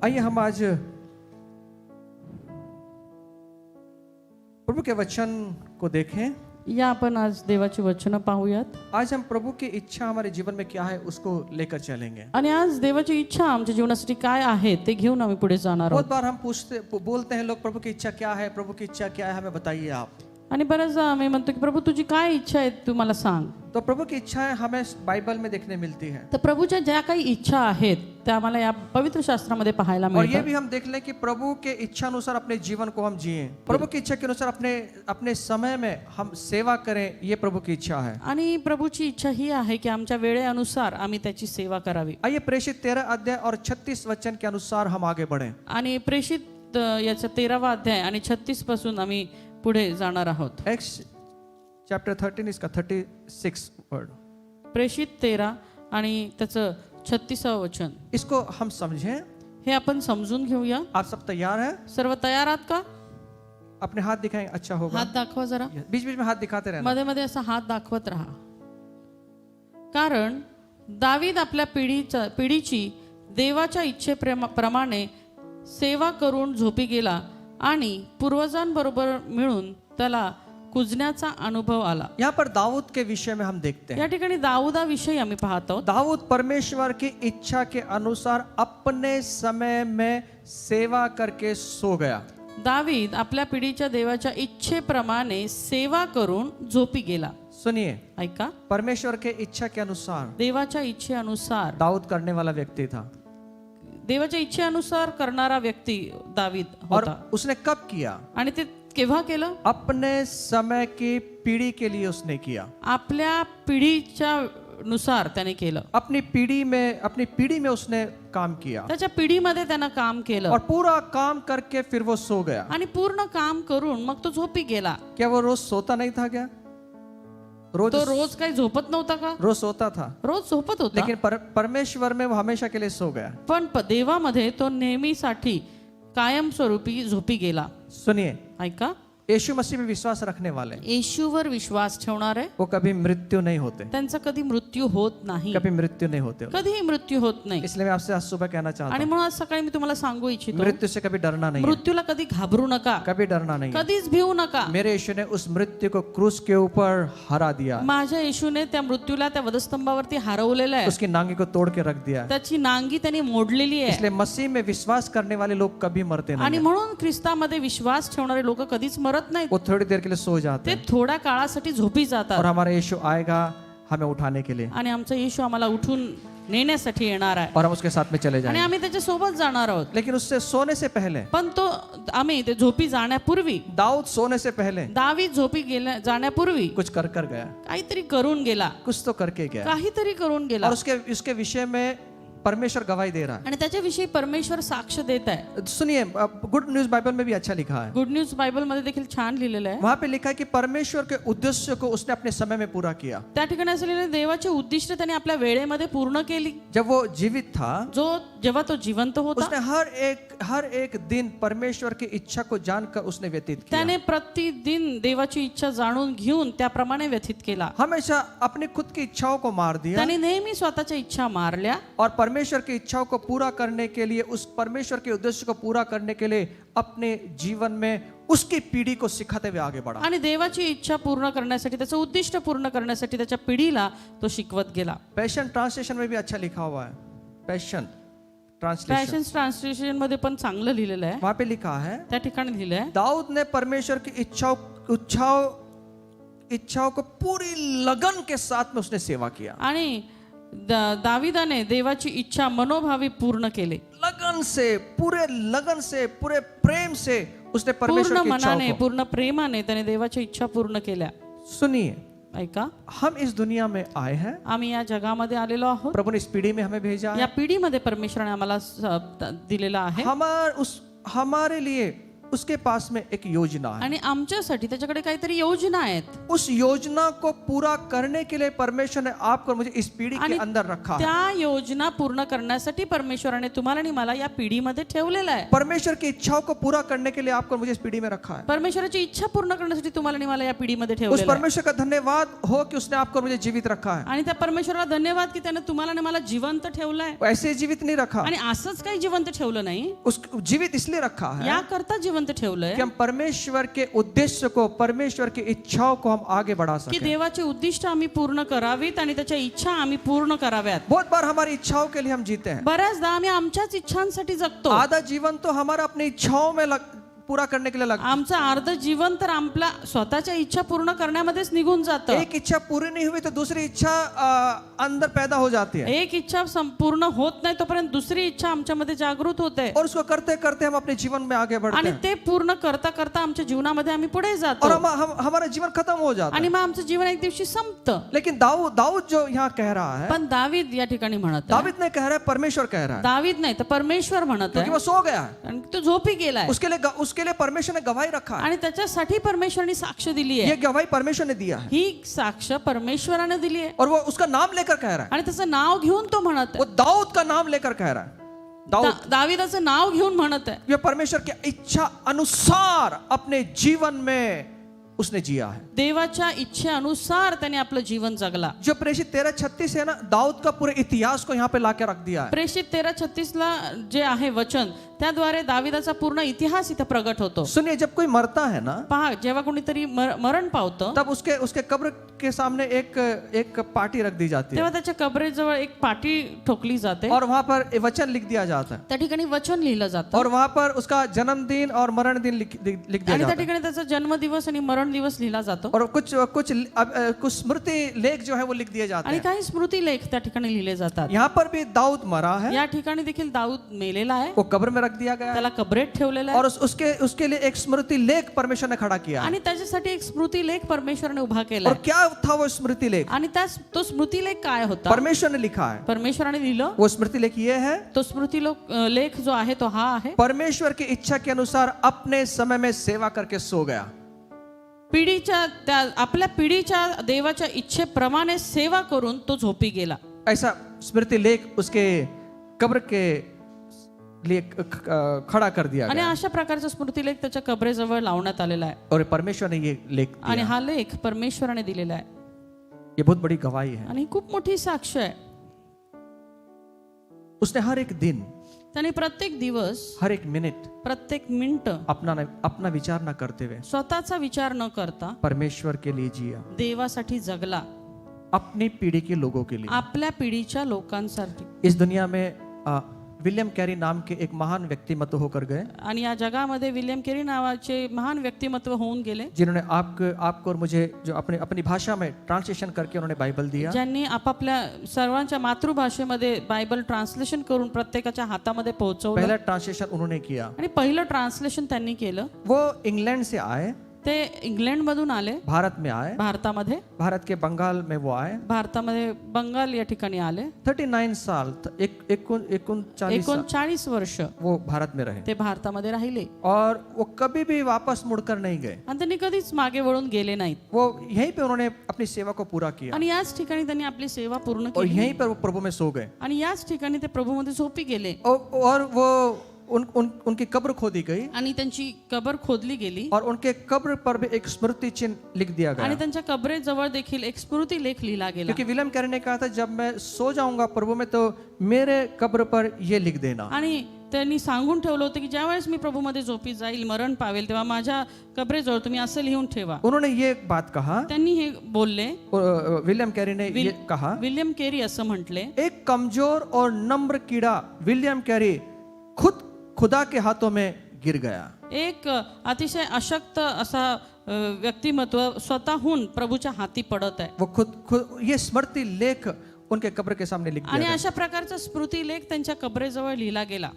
आइए हम आज प्रभु के वचन को देखें। या आपण आज देवाची वचनं पाहूयात आज हम प्रभु की इच्छा हमारे जीवन में क्या है उसको लेकर चलेंगे। आणि आज देवाची इच्छा आमच्या जीवनासाठी काय आहे ते घेऊन आम्ही पुढे जाणार बहुत आहोत. बार हम बोलते हैं लोग, प्रभु की इच्छा क्या है, प्रभु की इच्छा क्या है, हमें बताइए आप। आणि बऱ्याचदा आम्ही म्हणतो की प्रभू तुझी काय इच्छा आहे तू मला सांग. तो प्रभु की इच्छाएं हमें बाइबल में देखने मिलती है तर प्रभूच्या ज्या काही इच्छा आहेत त्या आम्हाला या पवित्र शास्त्रामध्ये पाहायला और ये मिळतात. भी हम देख लें कि प्रभु के इच्छा अनुसार अपने जीवन को हम जिए, प्रभु की इच्छा के अनुसार अपने समय में हम सेवा करें, ये प्रभु की इच्छा है। आणि प्रभूची इच्छा ही आहे की आमच्या वेळेनुसार आम्ही त्याची सेवा करावी. आइए प्रेषित 13 अध्याय और 36 वचन के अनुसार हम आगे बढ़ें। आणि प्रेषित याचा 13वा अध्याय आणि 36 पासून आम्ही पुढे जाणार आहोत. एक्स चैप्टर 13 इसका 36 वर्ड, प्रेषित 13 आणि त्याचं 36व वचन इसको हम समझें। हे आपण समजून घेऊया. आप सब तैयार हैं? सर्व तयार आहात का? अपने हाथ दिखाएं, अच्छा होगा। हात दाखवा जरा. बीच बीच में हाथ दिखाते रहना। मध्ये मध्ये असा हात दाखवत राहा. कारण दावीद आपल्या पिढीची देवाच्या इच्छेप्रमाणे सेवा करून झोपी गेला आणि पूर्वजांबरोबर मिळून त्याला कुजण्याचा अनुभव आला. यहाँ पर दाऊद के विषय में हम देखते हैं। या ठिकाणी दाऊदाविषयी आम्ही पाहत आहोत. दाऊद परमेश्वर की इच्छा के अनुसार अपने समय में सेवा करके सो गया। दावीद आपल्या पिढीच्या देवाच्या इच्छेप्रमाणे सेवा करून झोपी गेला. सुनिए, ऐका, परमेश्वर के इच्छा के अनुसार देवाच्या इच्छेनुसार दाऊद करने वाला व्यक्ति था। देवाच्या इच्छेनुसार करणारा व्यक्ती दावीद और होता. उसने कब किया? आणि ते केव्हा केलं? अपने समय की पीढ़ी के लिए उसने किया। आपल्या पिढीच्या नुसार त्याने केलं. अपनी पीढ़ी में उसने काम किया त्याच्या पिढीमध्ये त्यानं काम केलं और पूरा काम करके फिर वो सो गया। आणि पूर्ण काम करून मग तो झोपी गेला. क्या वो रोज सोता नहीं था? क्या तो रोज काही झोपत नव्हता का? रोज सोता था, रोज झोपत होता. लेकिन परमेश्वर में वो हमेशा के लिए सो गया। पण देवामध्ये तो नेहमीसाठी कायमस्वरूपी झोपी गेला. सुनिए, ऐका, यीशु मसीह में विश्वास रखने वाले येशूवर विश्वास ठेवणारे वो कभी मृत्यु नहीं होते, त्यांचा कधी मृत्यू होत नाही. कभी मृत्यु नहीं होते। कधीही मृत्यू होत नाही. इसलिए मैं आपसे आज सुबह कहना चाहता आणि हूँ, म्हणून आज सकाळी मी तुम्हाला सांगू इच्छितो, मृत्यू से कभी डरना नहीं है, मृत्यूला कधी घाबरू नका, कभी डरना नहीं है। कधीच भिवू नका. मेरे यीशु ने उस मृत्यु को क्रूस के ऊपर हरा दिया, माझ्या येशूने त्या मृत्यूला त्या वधस्तंभावरती हरवलेलं आहे. उसकी नांगी को तोड़ के रख दिया। त्याची नांगी त्यांनी मोडलेली आहे. इसलिए मसीह में विश्वास करने वाले लोग कभी मरते आणि नहीं, म्हणून ख्रिस्तामध्ये विश्वास ठेवणारे लोक कधीच मरत नाहीत. वो थोड़ी देर के लिए सो जाते ते हैं थोड्या काळासाठी झोपी जातात. और हमारा यीशु आएगा हमें उठाने के लिए आणि आमचा येशू आम्हाला उठून नेण्यासाठी येणार आहे और हम उसके साथ में चले आणि जाएंगे। आम्ही त्याच्या सोबत जाणार आहोत. लेकिन उससे सोने से पहले, पण तो आम्ही ते झोपी जाण्यापूर्वी, दाऊद सोने से पहले दावीद झोपी जाण्यापूर्वी कुछ कर गया, काहीतरी करून गेला. कुछ तो करके गया काहीतरी करून गेला और उसके विषय में परमेश्वर गवाही दे रहा आणि त्याच्याविषयी परमेश्वर साक्ष देत आहे. है। सुनिए, गुड न्यूज बाइबल में भी अच्छा लिखा है। गुड न्यूज बायबल मध्ये देखील छान लिहिलेलं आहे. वहां पे लिखा है कि परमेश्वर के उद्देश्य को उसने अपने समय में पूरा किया। त्या ठिकाणी असं लिहिलेलं आहे, देवाची उद्दिष्ट त्याने आपल्या वेळेमध्ये पूर्ण केली. जब वो जीवित था, जेव्हा तो जिवंत होता, उसने हर एक दिन परमेश्वर की इच्छा को जानकर उसने व्यतीत किया। त्याने प्रतिदिन देवाची इच्छा जाणून घेऊन त्याप्रमाणे व्यथित केला. हमेशा अपनी खुद की इच्छाओं को मार दिया त्याने नेहमी स्वतःच्या इच्छा मारल्या और परमेश्वर की इच्छाओं को पूरा करने के लिए, उस परमेश्वर के उद्देश्य को पूरा करने के लिए अपने जीवन में उसकी पीढ़ी को सिखाते हुए आगे बढ़ा। आणि देवाची इच्छा पूर्ण करण्यासाठी, त्याचं उद्दिष्ट पूर्ण करण्यासाठी त्याच्या पिढीला तो शिकवत गेला. पैशन ट्रांसलेशन में भी अच्छा लिखा हुआ है। पैशन ट्रांसलेशन, पॅशन ट्रान्सलेशन मध्ये पण चांगलं लिहिलेलं आहे. वहां पे लिखा है, त्या ठिकाणी लिहिलंय, दाऊद ने परमेश्वर की इच्छाओं को पूरी लगन के साथ में उसने सेवा किया। आणि दाविदाने देवाची इच्छा मनोभावी पूर्ण केले. लगन से, पूरे प्रेम से उसने परमेश्वर पूर्ण की इच्छाओं मनाने, को। पूर्ण प्रेमाने त्याने देवाची इच्छा पूर्ण केल्या. सुनिए, ऐका, हम इस दुनिया में आए हैं, आम्ही या जगामध्ये आलेलो आहोत. प्रभु ने इस पीढ़ी में हमें भेजा है। या पिढीमध्ये परमेश्वराने आम्हाला दिलेला आहे. हमारे लिए उसके पास में एक योजना है। आणि आमच्यासाठी त्याच्याकडे काहीतरी योजना आहेत. उस योजना को पूरा करने के लिए परमेश्वर ने आपको और मुझे इस पीढ़ी के आणि अंदर रखा है। त्या योजना पूर्ण करण्यासाठी परमेश्वराने तुम्हाला आणि मला या पिढीमध्ये ठेवलेलं आहे. परमेश्वर की इच्छाओं को पूरा करने के लिए आपको और मुझे इस पीढ़ी में रखा है। परमेश्वराची इच्छा पूर्ण करण्यासाठी तुम्हाला आणि मला या पिढीमध्ये उस ठेवलेलं आहे. परमेश्वर का धन्यवाद हो कि उसने आपको और मुझे जीवित रखा है। आणि त्या परमेश्वराला धन्यवाद की त्याने तुम्हाला आणि मला जिवंत ठेवलंय. वो ऐसे जीवित नहीं रखा, आणि असंच काही जिवंत ठेवलं नाही, उस जीवित इसलिए रखा है याकरता जिवंत ठेवलंय कि हम परमेश्वर के उद्देश्य को, परमेश्वर की इच्छाओं को हम आगे बढ़ा की सके। देवाचे उद्दिष्ट आम्ही पूर्ण करावीत आणि त्याच्या इच्छा आम्ही पूर्ण कराव्यात. बहुत बार हमारी इच्छाओं के लिए हम जीते हैं। बऱ्याचदा आम्ही आमच्याच इच्छांसाठी जगतो. आधा जीवन तो हमारा अपनी इच्छाओं में पूरा करने के लिए लगता आमचं अर्ध जीवन तर आपल्या स्वतःच्या इच्छा पूर्ण करण्यामध्येच निघून है। जातं. एक इच्छा पूरी नहीं हुई तो दूसरी इच्छा अंदर पैदा हो जाती है एक इच्छा संपूर्ण होत नाही तोपर्यंत दुसरी इच्छा आमच्यामध्ये जागृत होते और उसको करते करते हम अपने जीवन में आगे बढ़ते आणि हैं ते पूर्ण करता करता आमच्या जीवनामध्ये आम्ही पुढे और जातो हमारा जीवन खत्म हो जाता आणि है। मग आमचं जीवन एक दिवशी संपतं. लेकिन दाऊद जो यहाँ कह रहा है, पण दावीद या ठिकाणी म्हणत आहे, दाऊद ने कह रहा है, परमेश्वर कह रहा है, दावीद नाही तर परमेश्वर म्हणत क्योंकि आहे, वो सो गया है। कारण तो झोपी गेलाय उसके लिए परमेश्वर ने गवाही रखा है। आणि त्याच्यासाठी परमेश्वराने साक्ष दिली ये आहे. गवाही परमेश्वर ने दिया है ही साक्ष परमेश्वराने दिली आहे और वो उसका नाम लेकर कह रहा है। आणि त्याचं नाव घेऊन तो म्हणत वो आहे. दाऊद का नाम लेकर कह रहा है। दाऊद दावीदाचं नाव घेऊन म्हणत आहे. ये परमेश्वर की इच्छा अनुसार अपने जीवन में उसने जिया है। देवाच्या इच्छेनुसार त्याने आपलं जीवन जगला. जो प्रेषित 13:36 है ना, दाऊद का पूरे इतिहास को यहाँ पे लाके रख दिया है। प्रेषित 13:36 ला जे आहे वचन त्याद्वारे दाविदाचा पूर्ण इतिहास इथे प्रगट होतो. सुनिए, जब कोई मरता है ना, पहा, जेव्हा कोणीतरी मरण पावतं तब उसके कब्र के सामने एक पार्टी रख दी जाती है तेव्हा त्याच्या कबरेजवळ एक पाटी ठोकली जाते. और वहां पर वचन लिख दिया जाता है त्या ठिकाणी वचन लिहिलं जातं और वहां पर उसका जन्मदिन और मरण दिन लिख दिया आणि त्या जाता है ठिकाणी त्याचा जन्मदिवस आणि मरण दिवस लिहिला जातो. और कुछ स्मृति लेख जो है वो लिख दिए जाते आणि हैं। काही स्मृती लेख त्या ठिकाणी लिहिले जातात. यहाँ पर भी दाऊद मरा है, या ठिकाणी देखील दाऊद मेलेला आहे, वो कब्र में रख दिया गया है त्याला कबरेत ठेवलेला आहे और उसके लिए एक स्मृति लेख परमेश्वर ने खड़ा किया है। आणि त्याच्यासाठी एक स्मृती लेख परमेश्वराने उभा केला और आहे. क्या था वो स्मृति लेख? आणि तो स्मृती लेख काय होता? परमेश्वर ने लिखा है। परमेश्वराने लिहिलं. वो स्मृति लेख ये है, तो स्मृती लेख जो आहे तो हा आहे, परमेश्वर की इच्छा के अनुसार अपने समय में सेवा करके सो गया। आपल्या पिढीच्या देवाच्या इच्छेप्रमाणे सेवा करून तो झोपी गेला. ऐसा स्मृति लेख उसके कब्र के लिए खड़ा कर दिया आणि गया अशा प्रकारचा स्मृती लेख त्याच्या कबरेजवळ लावण्यात आलेला आहे. और परमेश्वर ने ये लेख दिया। आणि हा लेख परमेश्वराने दिलेला आहे ये बहुत बड़ी गवाही है। आणि खूप मोठी साक्ष आहे. उसने हर एक दिन, त्याने प्रत्येक दिवस, हर एक मिनट प्रत्येक मिनिट अपना विचार न करते हुए स्वतःचा विचार न करता परमेश्वर के लिए जिया, देवासाठी जगला, अपनी पीढ़ी के लोगों के लिए। आपल्या पिढीच्या लोकांसाठी. इस दुनिया में विलियम कैरी नाम के एक महान व्यक्तिमत्व होकर गए, आणि या जगामध्ये विलियम केरी नावाचे महान व्यक्तिमत्व होऊन गेले, जिन्होंने आपको और मुझे जो अपनी भाषा में ट्रांसलेशन करके उन्होंने बाइबल दिया। ज्यांनी आपापल्या सर्वांच्या मातृभाषेमध्ये बायबल ट्रान्सलेशन करून प्रत्येकाच्या हातामध्ये पोहोचवलं. पहला ट्रांसलेशन उन्होंने किया। आणि पहिलं ट्रान्सलेशन त्यांनी केलं. वो इंग्लैंड से आए, ते इंग्लंड मधून आले, भारत में आए, भारतामध्ये, भारत के बंगाल में वो आए। भारतामध्ये बंगाल या ठिकाणी आले. 39 साल 39 वर्ष वो भारत में रहे ते भारतामध्ये राहिले और वो कभी भी वापस मुड़कर नहीं गए। आणि त्यांनी कधीच मागे वळून गेले नाहीत. वो यहीं पे उन्होंने अपनी सेवा को पूरा किया आणि याच ठिकाणी त्यांनी आपली सेवा पूर्ण और केली यहीं पर वो प्रभु में सो गए आणि याच ठिकाणी ते प्रभूमध्ये झोपी गेले. और वो उनकी कब्र खोदी गई आणि त्यांची कबर खोदली गेली और उनके कब्र पर भी एक स्मृति चिन्ह लिख दिया आणि गया, त्यांच्या कबरेजवळ देखील एक स्मृती लेख लिहिला गेला. क्योंकि विलियम कैरी ने कहा था, जब मैं सो जाऊंगा प्रभु में तो मेरे कब्र पर ये लिख देना। आणि त्यांनी सांगून ठेवलं होतं की ज्यावेळेस मी प्रभूमध्ये झोपी जाईल, मरण पावेल, तेव्हा माझ्या कबरेजवळ तुम्ही असं लिहून ठेवा. उन्होंने ये बात कहा, त्यांनी हे बोलले. विलियम कैरी ने ये कहा, विलियम केरी असं म्हटले, एक कमजोर और नम्र कीड़ा विलियम कैरी खुदा के हाथों में गिर गया। एक अतिशय अशक्त असा व्यक्तिमत्व स्वतःहून प्रभूच्या हाती पडत आहे. वो खुद ये स्मृति लेख उनके कब्र के सामने लिख दिया आणि गया। अशा प्रकारचा स्मृती लेख त्यांच्या कबरेजवळ लिहिला गेला.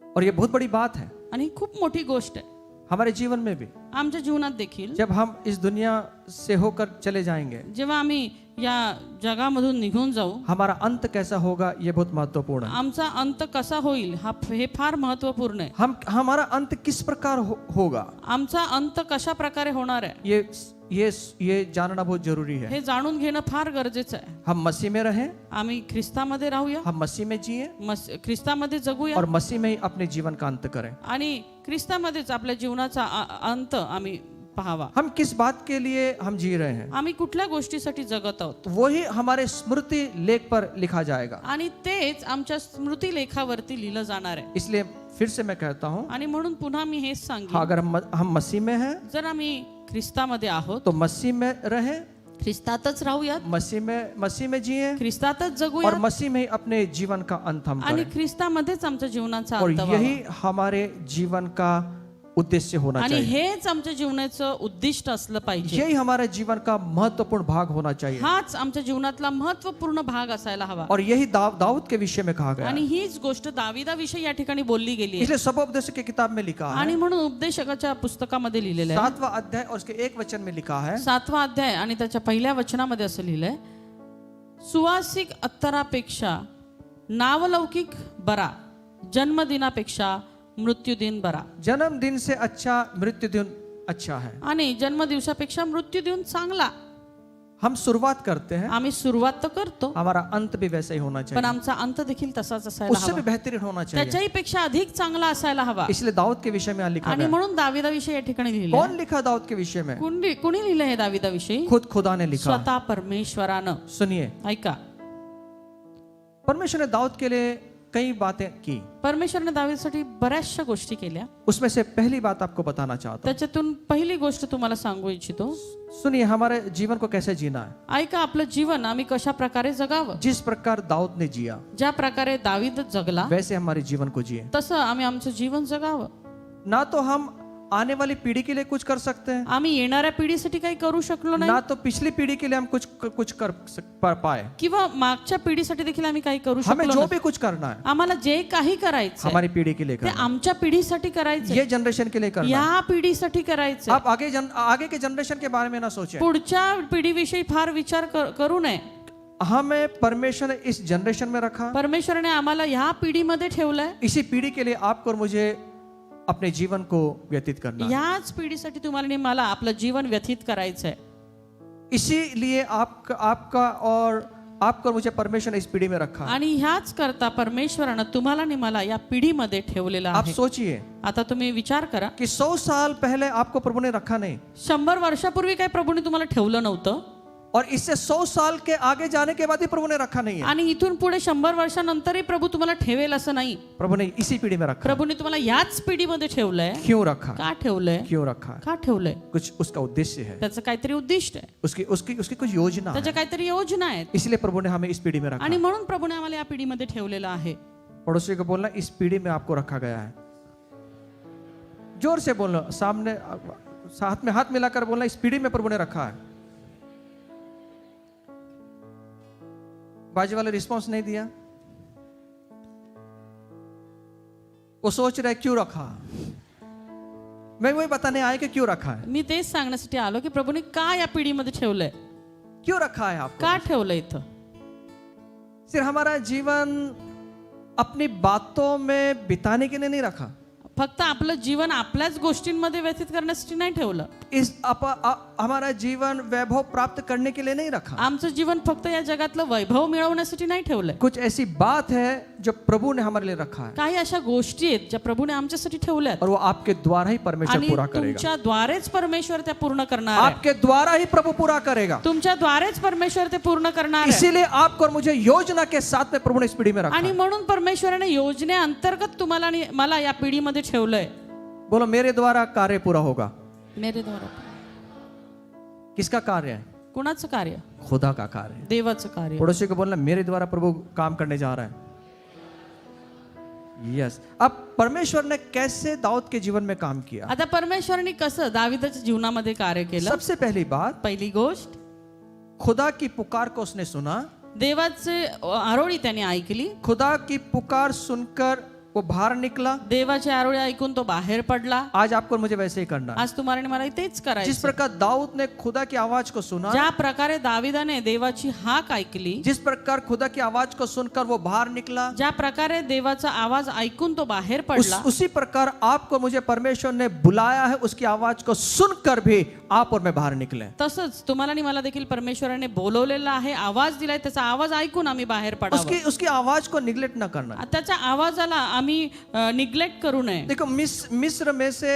और ये बहुत बड़ी बात है आणि खूप मोठी गोष्ट आहे हमारे जीवन में भी। आमच्या जीवनात देखील. जब हम इस दुनिया से होकर चले जाएंगे जेव्हा आम्ही या जगामधून निघून जाऊ, हमारा अंत कैसा होगा ये बहुत महत्वपूर्ण है। आमचा अंत कसा होईल हे फार महत्वपूर्ण आहे. हमारा अंत किस प्रकार होगा आमचा अंत कशा प्रकारे होणार आहे ये जानना बहुत जरूरी है। हे जाणून घेणं फार गरजेचं आहे. हम मसीह में रहें, आम्ही ख्रिस्तामध्ये राहूया, हम मसीह में जिए ख्रिस्तामध्ये जगूया और मसीह में ही अपने जीवन का अंत करें। आणि ख्रिस्तामध्येच आपल्या जीवनाचा अंत आम्ही पाहावा. हम किस बात के लिए हम जी रहे हैं आम्ही कुठल्या गोष्टीसाठी जगत आहोत वही हमारे स्मृति लेख पर लिखा जाएगा। आणि तेच आमच्या स्मृती लेखावरती लिहिलं जाणार आहे. इसलिए फिर से मैं कहता हूँ, आणि म्हणून पुन्हा मी हेच हाँ, सांगेन, अगर हम मसीह में हैं जर आम्ही ख्रिस्तामध्ये आहोत तो मसीह में रहें, ख्रिस्तातच राहूयात, मसीह में जिए ख्रिस्तातच और जगूया मसीह में ही अपने जीवन का अंत हम आणि करें। ख्रिस्तामध्येच आमच्या जीवनाचा और अंत यही व्हावा. हमारे जीवन का उद्देश्य होना आणि चाहिए, हेच आमच्या जीवनाचं उद्दिष्ट असलं पाहिजे. यही हमारे जीवन का महत्वपूर्ण भाग होना चाहिए। हाच आमच्या जीवनातला महत्वपूर्ण भाग असायला हवा. और यही दाऊद के विषय में कहा गया आणि है। हीच गोष्ट दाविदाविषयी या ठिकाणी बोलली गेली आहे. इसलिए सबोपदेश की किताब में लिखा आणि है, म्हणून उपदेशकाच्या पुस्तकामध्ये लिहिलेलं आहे, 7वां अध्याय और उसके 1 वचन में लिखा है, 7वां अध्याय आणि त्याच्या पहिल्या वचनामध्ये असं लिहिलंय, सुवासिक अत्तरापेक्षा नावलौकिक बरा, जन्मदिनापेक्षा मृत्यूदिन बरा. जन्मदिन से अच्छा मृत्यु दिन अच्छा है। आणि जन्मदिवसापेक्षा मृत्यूदिन चांगला. हम शुरुआत करते हैं, आम्ही सुरुवात तर करतो, हमारा अंत भी वैसा ही होना पण चाहिए, आमचा अंत देखील तसाच असायला उससे भी हवा, बेहतरीन होना चाहिए। त्याच्याही पेक्षा अधिक चांगला असायला हवा. इसलिए दाऊद के विषय में यहाँ लिखा आणि गया। म्हणून दाविदाविषयी या ठिकाणी लिहिलं. कौन लिखा दाऊद के विषय में? कुणी लिहिलं हे दाविदाविषयी? खुदा ने लिखा। स्वतः परमेश्वरानं. सुनिए, ऐका, परमेश्वर ने दाऊद के लिए कई बातें की, परमेश्वरने दावीदसाठी बऱ्याचशा गोष्टी केल्या. उसमें से पहली बात आपको बताना चाहता हूँ। त्याच्यातून पहिली गोष्ट तुम्हाला सांगू इच्छितो. सुनिए, हमारे जीवन को कैसे जीना है। ऐका, आपलं जीवन आम्ही कशा प्रकारे जगावं. जिस प्रकार दाऊद ने जिया ज्या प्रकारे दावीद जगला वैसे हमारे जीवन को जिए। तसं आम्ही आमचं जीवन जगावं. ना तो हम आने वाली पीढ़ी के लिए कुछ कर सकते हैं, आम्ही येणाऱ्या पिढीसाठी काही करू शकलो ना नाही, तो पिछली पीढ़ी के लिए हम कुछ कर पाए। किंवा मागच्या पिढीसाठी देखील आम्ही काही करू हमें शकलो जो नाही. भी कुछ करना है आम्हाला जे काही करायचं हमारी पीढ़ी के लिए ते करना आमच्या पिढीसाठी है, करायचं, ये जनरेशन के लिए करना है। या पिढीसाठी करायचं. आप आगे के जनरेशन के बारे में ना सोचें। पुढच्या पिढीविषयी फार विचार करू नये. हमें परमेश्वर ने इस जनरेशन में रखा, परमेश्वराने आम्हाला ह्या पिढीमध्ये ठेवलंय. इसी पीढ़ी के लिए आपको और मुझे अपने जीवन को व्यतीत करना है। याच पिढीसाठी तुम्हाला आणि मला आपलं जीवन व्यतीत करायचंय. इसीलिए आपका और मुझे परमेश्वर ने इस पीढ़ी में रखा। आणि ह्याच करता परमेश्वरानं तुम्हाला आणि मला या पिढीमध्ये ठेवलेलं आप आहे. सोचिए आता तुम्ही विचार करा, कि 100 साल पहले आपको प्रभु ने रखा नहीं, 100 वर्षापूर्वी काही प्रभूने तुम्हाला ठेवलं नव्हतं, और इससे 100 साल के आगे जाने के बाद भी प्रभु ने रखा नहीं है। आणि इथून पुढे 100 वर्षानंतरही प्रभू तुम्हाला ठेवेल असं नाही. प्रभु ने इसी पीढ़ी में रखा। प्रभूने तुम्हाला याच पिढीमध्ये ठेवलंय. क्यों रखा? का ठेवलंय? क्यों रखा? का ठेवलंय? कुछ उसका उद्देश्य है, त्याचं काहीतरी उद्दिष्ट आहे, उसकी उसकी उसकी कुछ योजना है, त्याच्या काहीतरी योजना आहेत. इसलिए प्रभु ने हमें इस पीढ़ी में रखा। आणि म्हणून प्रभूने आम्हाला या पिढीमध्ये ठेवलेलं आहे. पड़ोसी को बोलना, इस पीढ़ी में आपको रखा गया है। जोर से बोलना, सामने हाथ में हाथ मिलाकर बोलना, इस पीढ़ी में प्रभु ने रखा है। बाजू वाले रिस्पॉन्स नहीं दिया, वो सोच रहे क्यों रखा। मैं वही बताने आया कि क्यों रखा है, मी तेच सांगण्यासाठी आलो की प्रभूने का या पिढीमध्ये ठेवलंय, क्यों रखा है आपको। का ठेवलंय इथं. सिर्फ हमारा जीवन अपनी बातों में बिताने के लिए नहीं रखा, फक्त आपलं जीवन आपल्याच गोष्टींमध्ये व्यतीत करण्यासाठी नाही ठेवलं. हमारा जीवन वैभव प्राप्त करने के लिए नहीं रखा। आमचं जीवन फक्त या जगातलं वैभव मिळवण्यासाठी नाही ठेवलंय. कुछ ऐसी बात है जो प्रभु ने हमारे लिए रखा है, काही अशा गोष्टी आहेत ज्या प्रभूने आमच्यासाठी ठेवल्यात, और वो आपके द्वारा ही परमेश्वर आणि पूरा करेगा। तुमच्या द्वारेच परमेश्वर त्या पूर्ण करणार आहे. आपके द्वारा ही प्रभु पूरा करेगा, तुमच्या द्वारेच परमेश्वर ते पूर्ण करणार आहे. इसीलिए आपको और मुझे योजना के साथ में प्रभु ने इस पीढ़ी में रखा आणि है। म्हणून परमेश्वराने योजनेअंतर्गत तुम्हाला आणि मला या पिढीमध्ये ठेवलंय. बोलो, मेरे द्वारा कार्य पूरा होगा। मेरे द्वारा. किसका कार्य है? कुणाचं कार्य? खुदा का कार्य है। देवाचं कार्य. पड़ोसी को बोलना, मेरे द्वारा प्रभु काम करने जा रहा है। यस। अब परमेश्वर ने कैसे दाऊद के जीवन में काम किया? आता परमेश्वराने कसं दाविदाच्या जीवनामध्ये कार्य केलं? सबसे पहली बात, पहिली गोष्ट, खुदा की पुकार को उसने सुना। देवाचे आरोळी त्याने ऐकली. खुदा की पुकार सुनकर वो बाहर निकला। देवाची आरोळी ऐकून तो बाहेर पडला. आज आपको और मुझे वैसे ही करना है। आज तुम्हाला आणि मला तेच जिस करायचं. प्रकार दाऊद ने खुदा की आवाज को सुना, ज्या प्रकारे दाविदाने देवाची हाक ऐकली, जिस प्रकार खुदा की आवाज को सुनकर वो बाहर निकला, ज्या प्रकारे देवाचा आवाज ऐकून तो बाहेर पडला, उसी प्रकार आपको मुझे परमेश्वर ने बुलाया है, उसकी आवाज को सुनकर भी आप और मैं बाहर निकले। तसंच तुम्हाला आणि मला देखील परमेश्वराने बोलवलेलं आहे, आवाज दिलाय, त्याचा आवाज ऐकून आम्ही बाहेर पडावं. उसकी आवाज को निग्लेक्ट न करना। त्याच्या आवाजाला आम्ही निग्लेक्ट करू नये. देखो मिस्र में से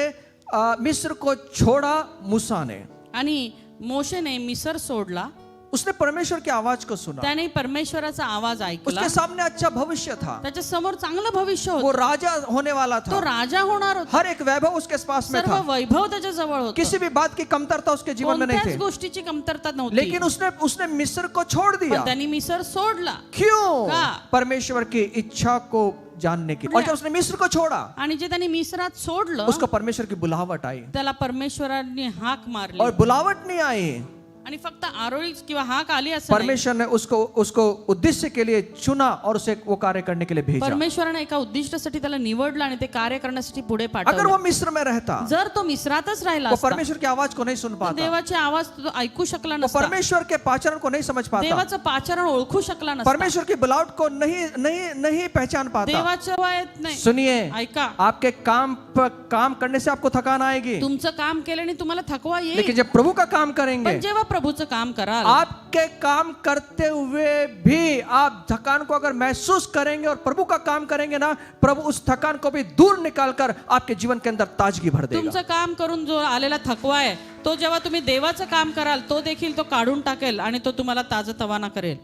मिस्र को छोड़ा मूसा ने, आणि मोशेने मिसर सोडला, उसने परमेश्वर की आवाज को सुना, त्याने परमेश्वराचा आवाज ऐकला. उसके सामने अच्छा भविष्य था, त्याच्या समोर चांगलं भविष्य वो होतं, राजा होने वाला तो था, राजा होणार होता, हर एक वैभव उसके पास में सर्व था, वैभव त्याच्या जवळ होतं, किसी भी बात की कमतरता उसके जीवन में नहीं कोणत्याच थी, गोष्टीची कमतरता नव्हती. लेकिन उसने मिस्र को छोड़ दिया। पण त्यांनी मिसर सोडला. क्यों? का? परमेश्वर की इच्छा को जानने की। और जब उसने मिस्र को छोड़ा, आणि जे त्यांनी मिसरात सोडलं, उसको परमेश्वर की बुलावट आई, त्याला परमेश्वराने हाक मारली. और बुलावट नहीं आई, आणि फक्त आरोळी किंवा हाक आली असं नाही. परमेश्वर ने उसको उद्देश्य के लिए चुना और उसे वो कार्य करने के लिए भेजा। परमेश्वराने एका उद्दिष्टासाठी त्याला निवडलं आणि ते कार्य करण्यासाठी पुढे अगर पाठवलं. वो मिस्र में रहता, जर तो मिसरातच राहिला वो असता, परमेश्वर की आवाज को नहीं सुन तर पाता, देवाची आवाज तो ऐकू शकला वो नसता, परमेश्वर के पाचरण को नहीं समझ पाता, देवाचं पाचारण ओळखू शकला नसता, परमेश्वर की बुलावट को नहीं पहचान पाता। देवाच्या वयात नाही. सुनिए, ऐका, आपके काम करने से आपको थकान आएगी, तुमचं काम केल्याने तुम्हाला थकवा येईल, लेकिन जब प्रभु का काम करेंगे, पण जेव्हा प्रभूचं काम कराल, आपके काम करते हुए भी आप थकान को अगर महसूस करेंगे और प्रभु का काम करेंगे ना, प्रभु उस थकान को भी दूर निकालकर आपके जीवन के अंदर ताजगी भर देगा। तुमचं काम करून जो आलेला थकवा आहे, तो जेव्हा तुम्ही देवाचं काम कराल, तो देखील तो काढून टाकेल आणि तो तुम्हाला ताजतवाना करेल.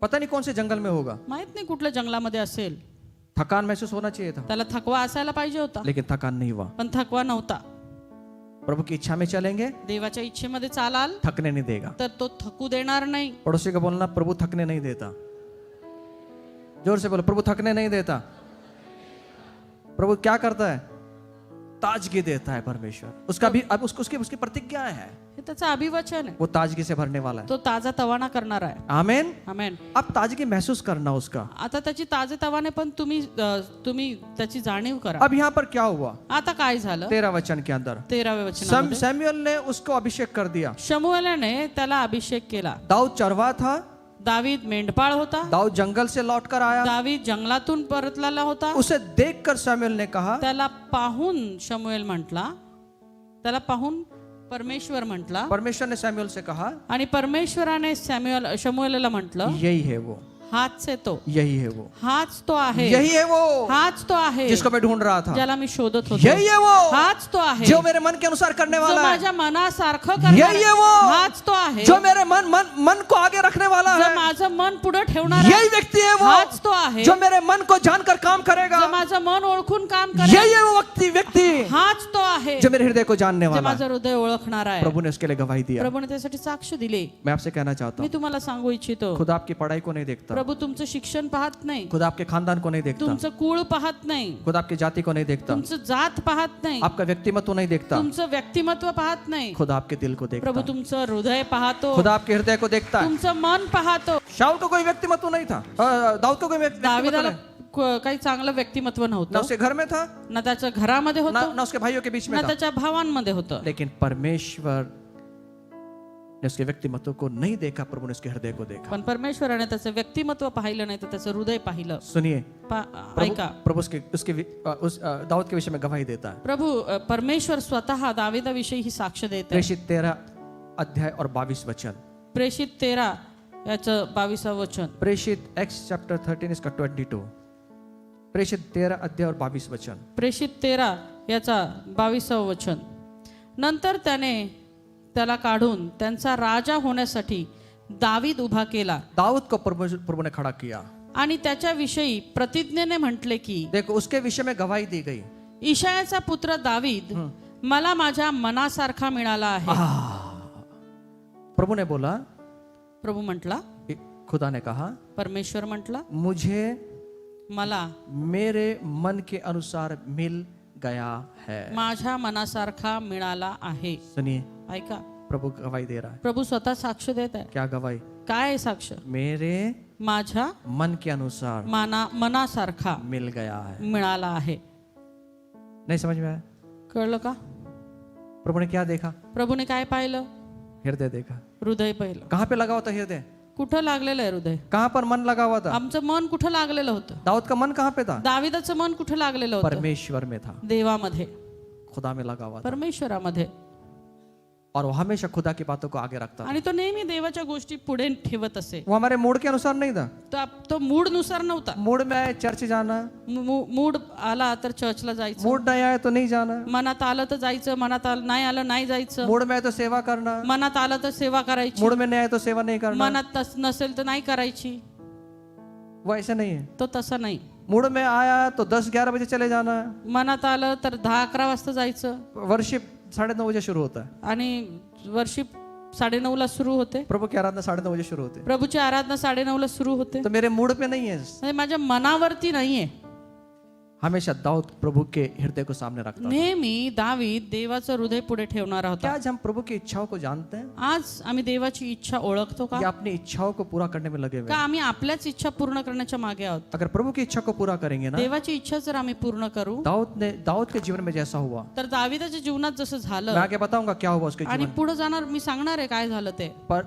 पता नहीं कौन से जंगल में होगा, माहित नाही कुठल्या जंगलामध्ये असेल, थकान महसूस होना चाहिए था, त्याला थकवा असायला पाहिजे होता, लेकिन थकान नहीं हुआ। पण थकवा नव्हता. प्रभु की इच्छा में चलेंगे, देवाच्या इच्छेमध्ये चालाल थकने नहीं देगा। तर तो थकू देणार नाही. पड़ोसी को बोलना, प्रभु थकने नहीं देता। जोर से बोलो, प्रभु थकने नहीं देता। प्रभु क्या करता है? ताजगी देता है परमेश्वर। उसका भी अब उसकी प्रतिज्ञा है, हे त्याचं अभिवचन आहे, वो ताजगी से भरने वाला है। तो ताजा तवाना करणार आहे. आमेन। आमेन. अब ताजगी महसूस करना उसका। आता त्याची ताजे तवाने पण तुम्ही त्याची जाणीव करा. अब यहाँ पर क्या हुआ? आता काय झालं? 13 वचन के अंदर 13व्या वचनामध्ये सैमुएल ने उसको अभिषेक कर दिया। शमूएलाने त्याला अभिषेक केला. दाऊद चरवा था, दावीद मेंढपाळ होता, दाऊद जंगल से लौट कर आया। दावीद जंगलातून परतलेला होता. उसे देखकर सैमुएल ने कहा, त्याला पाहून शमूएल म्हटला, त्याला पाहून परमेश्वर म्हटला, परमेश्वर ने सैमुएल से कहा, आणि परमेश्वराने शमूएलला म्हटलं, यही है वो, हाच आहे तो, यही है वो, हाच तो आहे, यही है वो हाच तो आहे जिसको मैं ढूंढ रहा था, ज्याला मी शोधत होतो. यही है वो हाच तो आहे जो मेरे मन के अनुसार करने जो वाला है, माझ्या मनासारखं करणार यही है आहे. वो हाच तो आहे जो मेरे मन को आगे रखने वाला जो है, माझं मन पुढे ठेवणार आहे. यही व्यक्ति है वो हाच तो आहे जो मेरे मन को जानकर काम करेगा, जो माझं मन ओळखून काम करेल. यही है वो व्यक्ति हाच तो आहे जो मेरे हृदय को जानने जे वाला है। माझं हृदय ओळखणार आहे. प्रभु ने उसके लिए गवाही दिया। प्रभूने त्यासाठी साक्ष दिली. मैं आपसे कहना चाहता मी हूँ, तुम्हाला सांगू इच्छितो, खुदा आपकी पढ़ाई को नहीं देखता, प्रभू तुमचं शिक्षण पाहत नाही, खुदा आपके खानदान को नहीं देखता, तुमचं कुळ पाहत नाही, खुदा आपकी जाति को नहीं देखता, तुमचं जात पाहत नाही, आपका व्यक्तिमत्व नहीं देखता, तुमचं व्यक्तिमत्व पाहत नाही. खुदा आपके दिल को देखता प्रभू है, तुमचं हृदय पाहतो, खुदा आपके हृदय को देखता है। तुमचं मन पाहतो. शाऊल को कोई व्यक्तिमत्व नहीं था, दाऊद को कोई व्यक्तिमत्व दाविदाला नहीं, काही चांगलं व्यक्तिमत्व ना नव्हतं, उसके घर में था, ना त्याच्या घरामध्ये होतं, ना उसके भाइयों के बीच में ना था, त्याच्या भावांमध्ये होतं. लेकिन परमेश्वर ने उसके व्यक्तिमत्व को नहीं देखा, प्रभु ने उसके हृदय को देखा। पण परमेश्वराने त्याचं व्यक्तिमत्व पाहिलं नाही तर त्याचं हृदय पाहिलं. सुनिए, ऐका, प्रभु उस दाऊद के विषय में गवाही देता है। प्रभू परमेश्वर स्वतः दाविदाविषयी ही साक्ष देत आहे. प्रेषित 13 अध्याय और 22 वचन, प्रेषित 13 याचं 22वं वचन, प्रेषित एक्स चैप्टर 13 इसका 22, प्रेषित 13 अध्याय और 22 वचन, प्रेषित 13 याचा 22वं वचन. नंतर त्याला काढून त्यांचा राजा होण्यासाठी दावीद उभा केला दाऊद को प्रभु ने खड़ा किया। आणि त्याच्याविषयी प्रतिज्ञेने म्हटले की, देखो उसके विषय में गवाही दी गई, इशायाचा पुत्र दावीद मला माझ्या मनासारखा मिळाला आहे. प्रभु ने बोला, प्रभू म्हटला, खुदा ने कहा, परमेश्वर म्हटला, मुझे मला मेरे मन के अनुसार मिल गया है। माझ्या मनासारखा मिळाला आहे. सुनिए, ऐका, प्रभु गवाही दे रहा है। प्रभू स्वतः साक्ष देत आहे. क्या गवाही? काय आहे साक्ष? मेरे माझ्या मन के अनुसार मनासारखा मिल गया है। मिळाला आहे. नहीं समझ में आया? कळलं का? प्रभु ने क्या देखा? प्रभूने काय पाहिलं? हृदय देखा। हृदय पाहिलं. कहाँ पे लगा हुआ था हृदय? कुठं लागलेलं आहे हृदय? कहाँ पर मन लगा हुआ था? आमचं मन कुठं लागलेलं होतं? दाऊद का मन कहाँ पे था? दाविदाचं मन कुठं लागलेलं होतं? परमेश्वर में था, देवामध्ये, खुदा में लगा हुआ था। परमेश्वरामध्ये. और वो हमेशा खुदा की बातों को आगे रखता था। आणि तो नेहमी देवाच्या गोष्टी पुढे ठेवत असे. वो हमारे मूड के अनुसार नहीं था। तो मूड नुसार नव्हता. मूड में आए चर्च जाना, मूड आला तर चर्चला जायचं, मूड नहीं आए तो नहीं जाना, मनात आलं तर जायचं, मनात नाही आलं नाही जायचं, मूड में आए तो सेवा करना, मनात आलं तर सेवा करायची, मूड में नहीं आए तो सेवा नहीं करना। मनात नसेल तर नाही करायची. वो ऐसा नहीं है। तो तसा नाही. मूड में आया तो 10-11 बजे चले जाना, मनात आलं तर 10-11 वाजता जायचं. वर्शिप 9:30 बजे शुरू होता है। आणि वर्षिप 9:30 ला सुरू होते. प्रभु की आराधना 9:30 बजे शुरू होती है। प्रभूची आराधना 9:30 ला सुरू होते. तो मेरे मूड पे नहीं है, म्हणजे माझ्या मनावरती नाहीये. हमेशा दाऊद प्रभु के हृदय को सामने रखता था। नेहमी दावीद देवाचं हृदय पुढे ठेवणारा क्या होता. आज हम प्रभु की इच्छाओं को जानते हैं आज आम्ही देवाची इच्छा ओळखतो का? या अपनी इच्छाओं को पूरा करने में लगे हुए का हैं? आम्ही आपल्याच इच्छा पूर्ण करण्याच्या मागे आहोत? अगर प्रभु की इच्छा को पूरा करेंगे ना, देवाची इच्छा जर आम्ही पूर्ण करू, दाऊद के जीवन में जैसा हुआ, तर दाविदाच्या जीवनात जसं मैं झालं आगे बताऊंगा क्या हुआ उसके आणि जीवन पुढे जाणार मी सांगणार आहे काय झालं ते. पर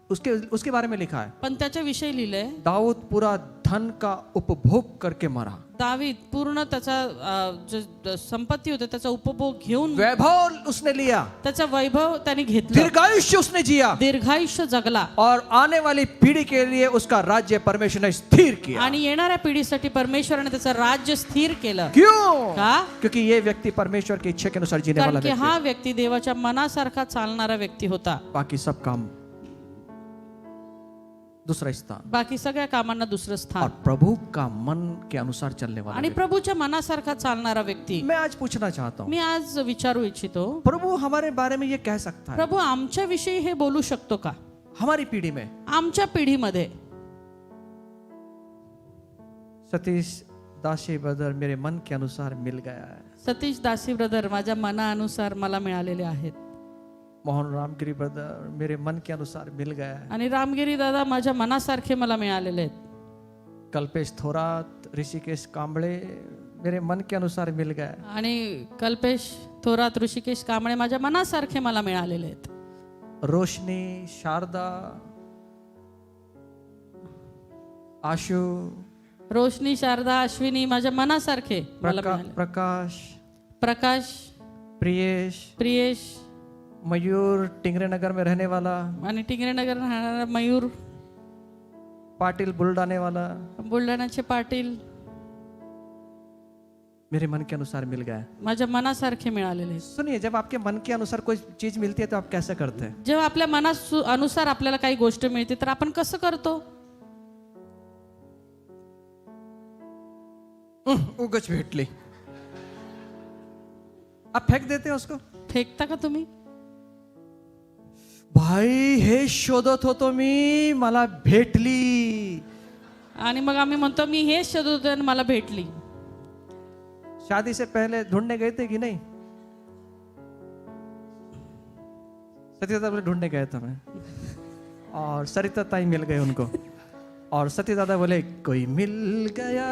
उसके बारे में लिखा है, पण त्याच्या विषयी लिहिलंय, दाऊद पूरा धन का उपभोग करके मरा। दावीद पूर्ण त्याचा जो संपत्ती होते त्याचा उपभोग घेऊन, वैभव उसने लिया, त्याचा वैभव त्याने घेतलं, दीर्घायुष्य उसने जिया, दीर्घायुष्य जगला, और आने वाली पीढ़ी के लिए उसका राज्य परमेश्वर ने स्थिर किया। आणि येणाऱ्या पिढीसाठी परमेश्वराने त्याचं राज्य स्थिर केलं. क्यों? का? क्योंकि ये व्यक्ति परमेश्वर की इच्छा के अनुसार जीने वाला कारण की व्यक्ति हा है। व्यक्ती देवाच्या मनासारखा चालणारा व्यक्ती होता. बाकी सब काम दूसरा स्थान, बाकी सगळ्या कामांना दुसरं और स्थान, प्रभु का मन के अनुसार चलने वाला आणि व्यक्ति। प्रभूच्या मनासारखा चालणारा व्यक्ती. मैं आज पूछना चाहता हूँ, मी आज विचारू इच्छितो, प्रभु हमारे बारे में ये कह सकता है प्रभू आमच्या विषयी हे बोलू शकतो का? हमारी पीढ़ी में? आमच्या पिढीमध्ये सतीश दासी ब्रदर मेरे मन के अनुसार मिल गया है, सतीश दासी ब्रदर माझ्या मनानुसार मला मिळालेले आहेत, मोहन रामगिरी ब्रदर मेरे मन के अनुसार मिल गया है, आणि रामगिरी दादा माझ्या मनासारखे मला मिळालेले आहेत, कल्पेश थोरात ऋषिकेश कांबळे मेरे मन के अनुसार मिल गया है, आणि कल्पेश थोरात ऋषिकेश कांबळे माझ्या मनासारखे मला मिळालेले आहेत, रोशनी शारदा आशु रोशनी शारदा अश्विनी माझ्या मनासारखे मला मिळाले, प्रकाश प्रियेश मयूर टिंगरे नगर में रहने वाला, आणि टिंगरेनगर राहणारा मयूर, पाटिल बुलडाने वाला बुलढाण्याचे पाटील मेरे मन के अनुसार मिल गया है। माझ्या मनासारखे मिळालेले आहेत. सुनिए, जब आपके मन के अनुसार कोई चीज मिलती है तो आप कैसे करते हैं? जेव्हा आपल्या मनानुसार आपल्याला काही गोष्ट मिळते तर आपण कसं करतो? उगच भेटली, आप फेक देते हो उसको? फेकता का तुम्ही? भाई हे शोधत होतो मी, मला भेटली. आणि मग आम्ही म्हणतो मी हेच शोधत होते आणि मला भेटली. शादी से पहले ढूंढने गए थे कि नहीं? सतीश दादा बोले ढूंढने गया था मैं, और सरिता ताई मिल गए उनको, और सतीश दादा बोले कोई मिल गया।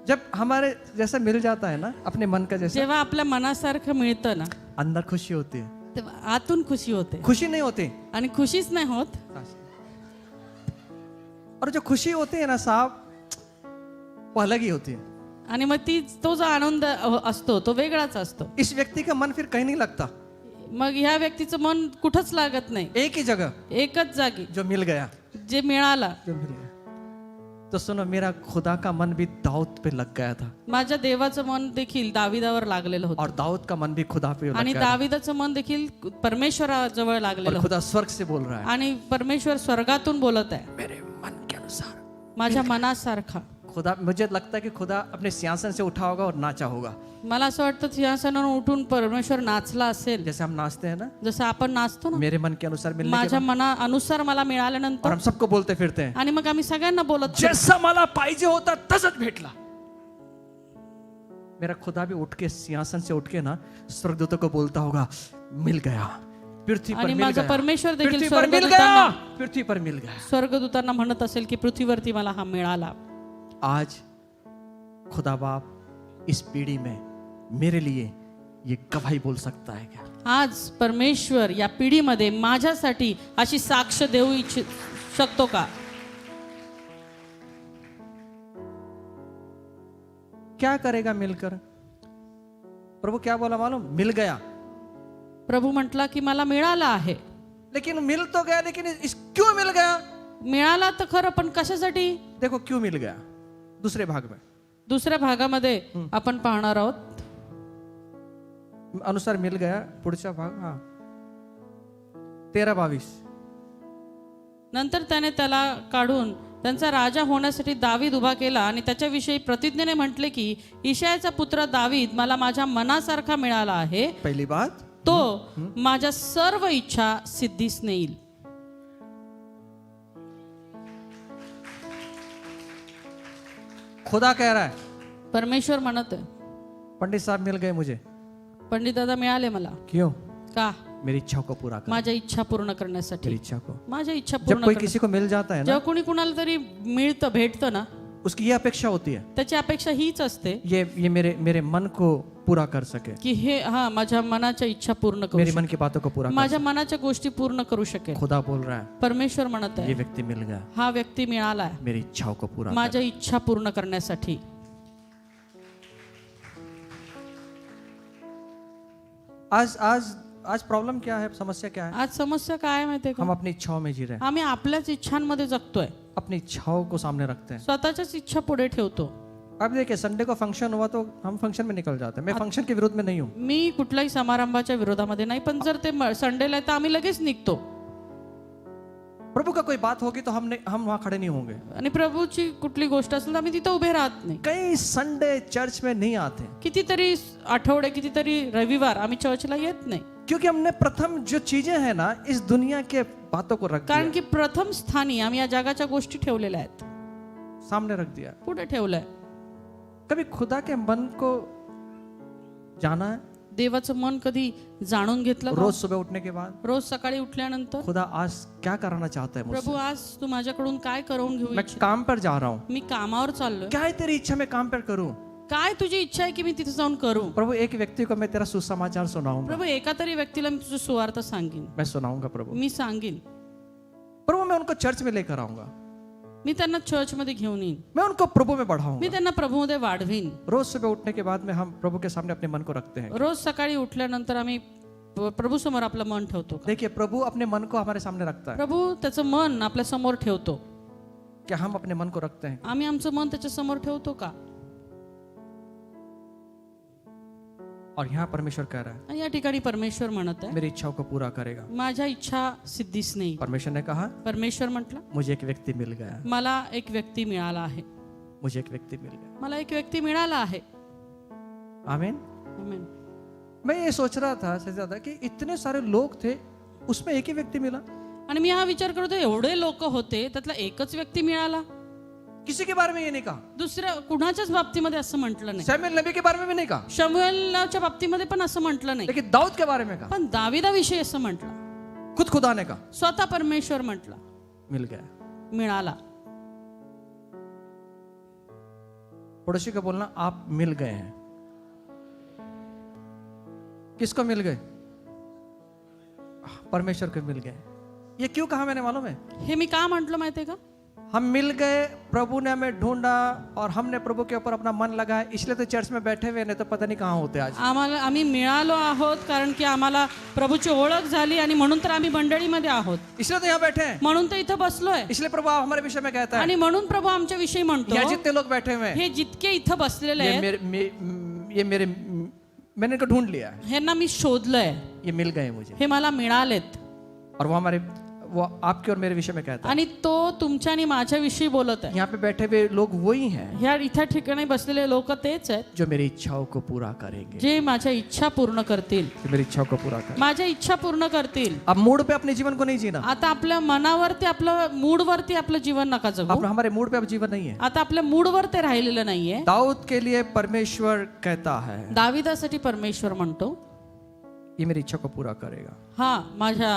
जब हमारे जैसा मिल जाता है ना, अपने मन का जैसा, जेव्हा आपल्या मनासारखं मिळतं ना, अंदर खुशी होती है, तेव्हा आतून खुशी होते. खुशी नहीं होती, आणि खुशीच नाही होत. और जो खुशी होती है ना साहब, वो अलग ही होती है. आणि मग तो जो आनंद असतो तो वेगळाच असतो. इस व्यक्ति का मन फिर कहीं नहीं लगता, मग ह्या व्यक्तीचं मन कुठंच लागत नाही, एक ही जगह, एकच जागी जो मिल गया, जे मिळाला. जो मिल गया. तो सुनो, मेरा खुदा का मन भी दाऊद पे लग गया था, माझ्या देवाचं मन देखील दाविदावर लागलेलं होतं, और दाऊद का मन भी खुदा पे लग आणि गया था. दाविदाचं मन देखील परमेश्वराजवळ लागलेलं और होतं. खुदा स्वर्ग से बोल रहा है, आणि परमेश्वर स्वर्गातून बोलत आहे, मेरे मन के अनुसार. माझ्या मनासारखा. खुदा, मुझे लगता है कि खुदा अपने सिंहासन से उठा होगा और नाचा होगा. मला असं वाटतं सिंहासनावरून उठून परमेश्वर नाचला असेल, जैसे हम नाचते हैं ना, जसं आपण नाचतो ना. मेरे मन के अनुसार मिलने के माझ्या मनानुसार मला बाद, मिळाल्यानंतर और हम सबको बोलते फिरते हैं आणि मग आम्ही सगळ्यांना बोलत फिरतो. जैसा मला पाहिजे होता तसंच भेटला. मेरा खुदा भी उठ के सिंहासन से उठ के ना स्वर्गदूतों को बोलता होगा, मिल गया, पृथ्वी पर आणि मिल माझा गया, परमेश्वर देखील पृथ्वी पर मिल गया, पृथ्वी पर मिल गया. स्वर्गदूतांना म्हणत असेल की पृथ्वीवरती मला हा मिळाला. आज खुदा बाप इस पीढ़ी में मेरे लिए ये गवाही बोल सकता है क्या? आज परमेश्वर या पिढीमध्ये माझ्यासाठी अशी साक्ष देऊ शकतो का? क्या करेगा मिलकर? प्रभु क्या बोला मालूम? मिल गया. प्रभु म्हटला की मला मिळाला आहे. लेकिन मिल तो गया, लेकिन इस क्यों मिल गया? मिळाला तर खरं, पण कशासाठी? देखो क्यों मिल गया. दूसरे भाग में दुसऱ्या भागामध्ये आपण पाहणार आहोत. अनुसार मिल गया. पुढचा भाग 13-22. नंतर त्याने त्याला काढून त्यांचा राजा होण्यासाठी दावीद उभा केला आणि त्याच्याविषयी प्रतिज्ञेने म्हटले की इशायाचा पुत्र दावीद मला माझ्या मनासारखा मिळाला आहे. पहली बात, तो माझ्या सर्व इच्छा सिद्धीस नेईल. खुदा कह रहा है, परमेश्वर म्हणत आहे, पंडित साहब मिल गए मुझे. पंडित दादा मिळाले मला. क्यों? का? मेरी इच्छा को पूरा कर. माझ्या इच्छा पूर्ण करण्यासाठी. मेरी इच्छा को. माझ्या इच्छा जब पूर्ण कोई करण्यासाठी. किसी को मिल जाता है ना, जेव्हा कुणी कुणाला तरी मिळतं, भेटतं ना, उसकी ये अपेक्षा होती है त्याची अपेक्षा हीच असते ये मेरे मन को पूरा कर सके, की हे माझ्या मनाच्या इच्छा पूर्ण करू मेरी शकेल. मन की बातों को पूरा कर माझ्या मनाच्या गोष्टी पूर्ण करू शकेल. सके. खुदा बोल रहा है, परमेश्वर म्हणत ये आहे, व्यक्ति मिल गया हा व्यक्ती मिळालाय मेरी इच्छाओं को पूरा कर. माझ्या इच्छा पूर्ण करण्यासाठी. आज आज आज प्रॉब्लम क्या है, समस्या क्या है? आज समस्या काय आहे माहितीये हम का? अपनी इच्छाओं में जी रहे हैं, आम्ही आपल्याच इच्छांमध्ये जगतोय, अपनी इच्छाओं को सामने रखते हैं. स्वतःच्याच इच्छा पुढे ठेवतो. अब देखिए, संडे को फंक्शन हुआ तो हम फंक्शन में निकल जाते हैं. मैं फंक्शन के विरोध में नहीं हूँ. मी कुठल्याही समारंभाच्या विरोधामध्ये नाही, पण जर ते संडेला आहे तर आम्ही लगेच निघतो. प्रभु का कोई बात होगी तो हम वहां खड़े नहीं होंगे. आणि प्रभूची कुठली गोष्ट असेल तर आम्ही तिथं उभे राहत नाही. कई संडे चर्च में नहीं आते कितीतरी आठवडे, कितीतरी रविवार आम्ही चर्चला येत नाही, क्योंकि हमने प्रथम जो चीजें हैं ना, इस दुनिया के बातों को रख कारण दिया, की प्रथम स्थानी आम्ही या जगाच्या गोष्टी ठेवलेल्या आहेत, सामने रख दिया. पुढे ठेवलंय. कभी खुदा के मन को जाना है? देवाचं मन कधी जाणून घेतलं का? रोज सुबह उठने के बाद, रोज सकाळी उठल्यानंतर, खुदा आज क्या कराना चाहता है प्रभू मुझसे? आज तू माझ्याकडून काय करून घेऊ मैं इच्छित? काम पर जा रहा हूँ, मी कामावर चाललोय. क्या है तेरी इच्छा मैं काम पर करूँ? काय तुझी इच्छा आहे की मी तिथे जाऊन करू? प्रभु एक व्यक्ति को मैं तेरा सुसमाचार सुनाऊंगा. प्रभू एका तरी व्यक्तीला मी तुझं सुवार्थ सांगेन, मैं सुनाऊंगा प्रभु. मी सांगेन. प्रभु मैं उनको चर्च में लेकर आऊंगा, मी त्यांना चर्च मध्ये घेऊन येईन, मैं उनको प्रभु में मी बढ़ाऊंगा. त्यांना प्रभूमध्ये वाढवीन. रोज सुबह उठने के बाद में हम प्रभु के सामने अपने मन को रखते हैं. रोज सकाळी उठल्यानंतर आम्ही प्रभू समोर आपलं मन ठेवतो का? देखिए, प्रभु अपने मन को हमारे सामने रखता है. प्रभू त्याचं मन आपल्या समोर ठेवतो. क्या हम अपने मन को रखते हैं? आम्ही आमचं मन त्याच्या समोर ठेवतो का? और यहाँ परमेश्वर कह रहा है, आणि या ठिकाणी परमेश्वर म्हणत आहे, मेरी इच्छाओं को पूरा करेगा. माझ्या इच्छा सिद्धीस नाही. परमेश्वर ने कहा, परमेश्वर म्हटलं, मुझे एक व्यक्ति मिल गया, मला एक व्यक्ती मिळाला आहे. मुझे एक व्यक्ति मिल गया. मला एक व्यक्ती मिळाला आहे. आमीन. आमेन. मैं ये सोच रहा था सबसे ज्यादा कि इतने सारे लोग थे, उसमें एक ही व्यक्ति मिला. आणि मी हा विचार करतो, एवढे लोक होते त्यातला एकच व्यक्ती मिळाला. किसी के बारे में ये नहीं कहा. दुसऱ्या कुणाच्याच बाबतीमध्ये असं म्हटलं नाही. सैमुएल नबी के बारे में भी नहीं कहा, शमूएलच्या बाबतीमध्ये पण असं म्हटलं नाही, लेकिन दाऊद के बारे में कहा. पण दाविदाविषयी असं म्हटलं. खुद खुदा ने कहा, स्वतः परमेश्वर म्हटलं, मिल गया. मिळाला. पड़ोसी को बोलना, आप मिल गए हैं. किसको मिल गए? परमेश्वर को मिल गए. ये क्यों कहा मैंने मालूम है? हे मी का म्हटलं माहितीये का? हम मिल गए, प्रभु ने हमें ढूंढा और हमने प्रभु के ऊपर अपना मन लगाया, इसलिए तो चर्च में बैठे हुए, नहीं तो पता नहीं कहाँ होते आज. आम्ही मिळालो आहोत कारण की आम्हाला प्रभूची ओळख झाली आणि म्हणून तर आम्ही मंडळीमध्ये आहोत, इसलिए तो यहाँ बैठे हैं. म्हणून तर इथं बसलोय, इसलिए प्रभू आप हमारे विषय में कहता है, आणि म्हणून प्रभू आमच्या विषयी म्हणतो, यहाँ जितने लोग बैठे हुए हैं, हे जितके इथं बसलेले ये आहेत मेरे मैंने इनको ढूंढ लिया है, ह्यांना मी शोधलंय, ये मिल गए मुझे. हे मला मिळालेत. और वो हमारे वो आपके और मेरे विषय में कहता है। आणि तो तुमच्या आणि माझ्याविषयी बोलत आहे. यहाँ पे बैठे हुए लोग वही हैं ह्या इथं ठिकाणी बसलेले लोक तेच आहेत जो मेरी इच्छाओं को पूरा करेंगे, जे माझ्या इच्छा पूर्ण करतील, जो मेरी इच्छाओं को पूरा करेंगे। माझ्या इच्छा पूर्ण करतील. अब मूड पे अपने जीवन को नहीं जीना। आता आपल्या मनावरती, आपलं मूडवरती आपलं जीवन नका जगू. अब हमारे मूड पे अब जीवन नहीं है। आता आपल्या मूडवर ते राहिलेलं नाहीये. दाऊद के लिए परमेश्वर कहता है दाविदासाठी परमेश्वर म्हणतो, ये मेरी इच्छा को पूरा करेगा। हा माझ्या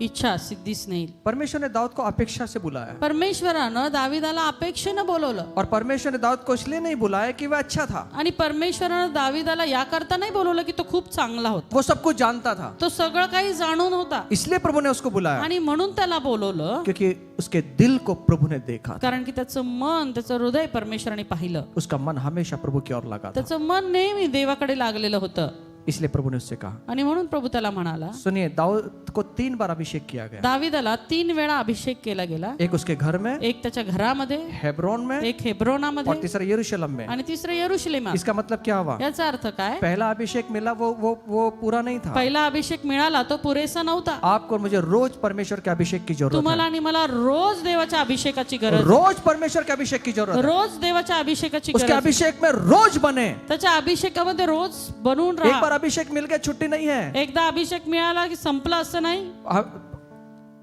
इच्छा सिद्धीस नेईल. परमेश्वर ने दाऊद को अपेक्षा से बुलाया, परमेश्वरानं दाविदाला अपेक्षेनं बोलवलं. और परमेश्वर ने दाऊद को इसलिए नहीं बुलाया कि वह अच्छा था, आणि परमेश्वरानं दाविदाला याकरता नाही बोलवलं की तो खूप चांगला होता. वो सब कुछ जानता था, तो सगळं काही जाणून होता इसलिए प्रभु ने उसको बुलाया, आणि म्हणून त्याला बोलवलं. क्योंकि उसके दिल को प्रभु ने देखा था। कारण की त्याचं मन, त्याचं हृदय परमेश्वराने पाहिलं. उसका मन हमेशा प्रभु की ओर लगा था, त्याचं मन नेहमी देवाकडे लागलेलं होतं. इसलिए प्रभु ने उससे कहा। आणि म्हणून प्रभू त्याला म्हणाला. सुनिए, दाऊद को 3 बार अभिषेक किया गया। दाविदाला 3 वेळा अभिषेक केला गेला. एक उसके घर में, एक त्याच्या घरामध्ये, हेब्रोन में, एक हेब्रोनामध्ये, और तीसरा यरूशलेम में। आणि तिसरं यरूशलेमात. इसका मतलब क्या हुआ? याचा अर्थ काय? पहला अभिषेक मिला वो पूरा नहीं था। पहिला अभिषेक मिळाला तो पुरेसा नव्हता. आपको और मुझे रोज परमेश्वर के अभिषेक की जरूरत तुम्हाला है। आणि मला रोज देवाच्या अभिषेकाची गरज आहे. रोज परमेश्वर के अभिषेक की जरूरत है। रोज देवाच्या अभिषेकाची उसके गरज आहे. अभिषेक में रोज बने। त्याच्या अभिषेकामध्ये रोज बनून एक बार राहा. अभिषेक मिल गया छुट्टी नहीं है, एकदा अभिषेक मिळाला की संपला असं नाही.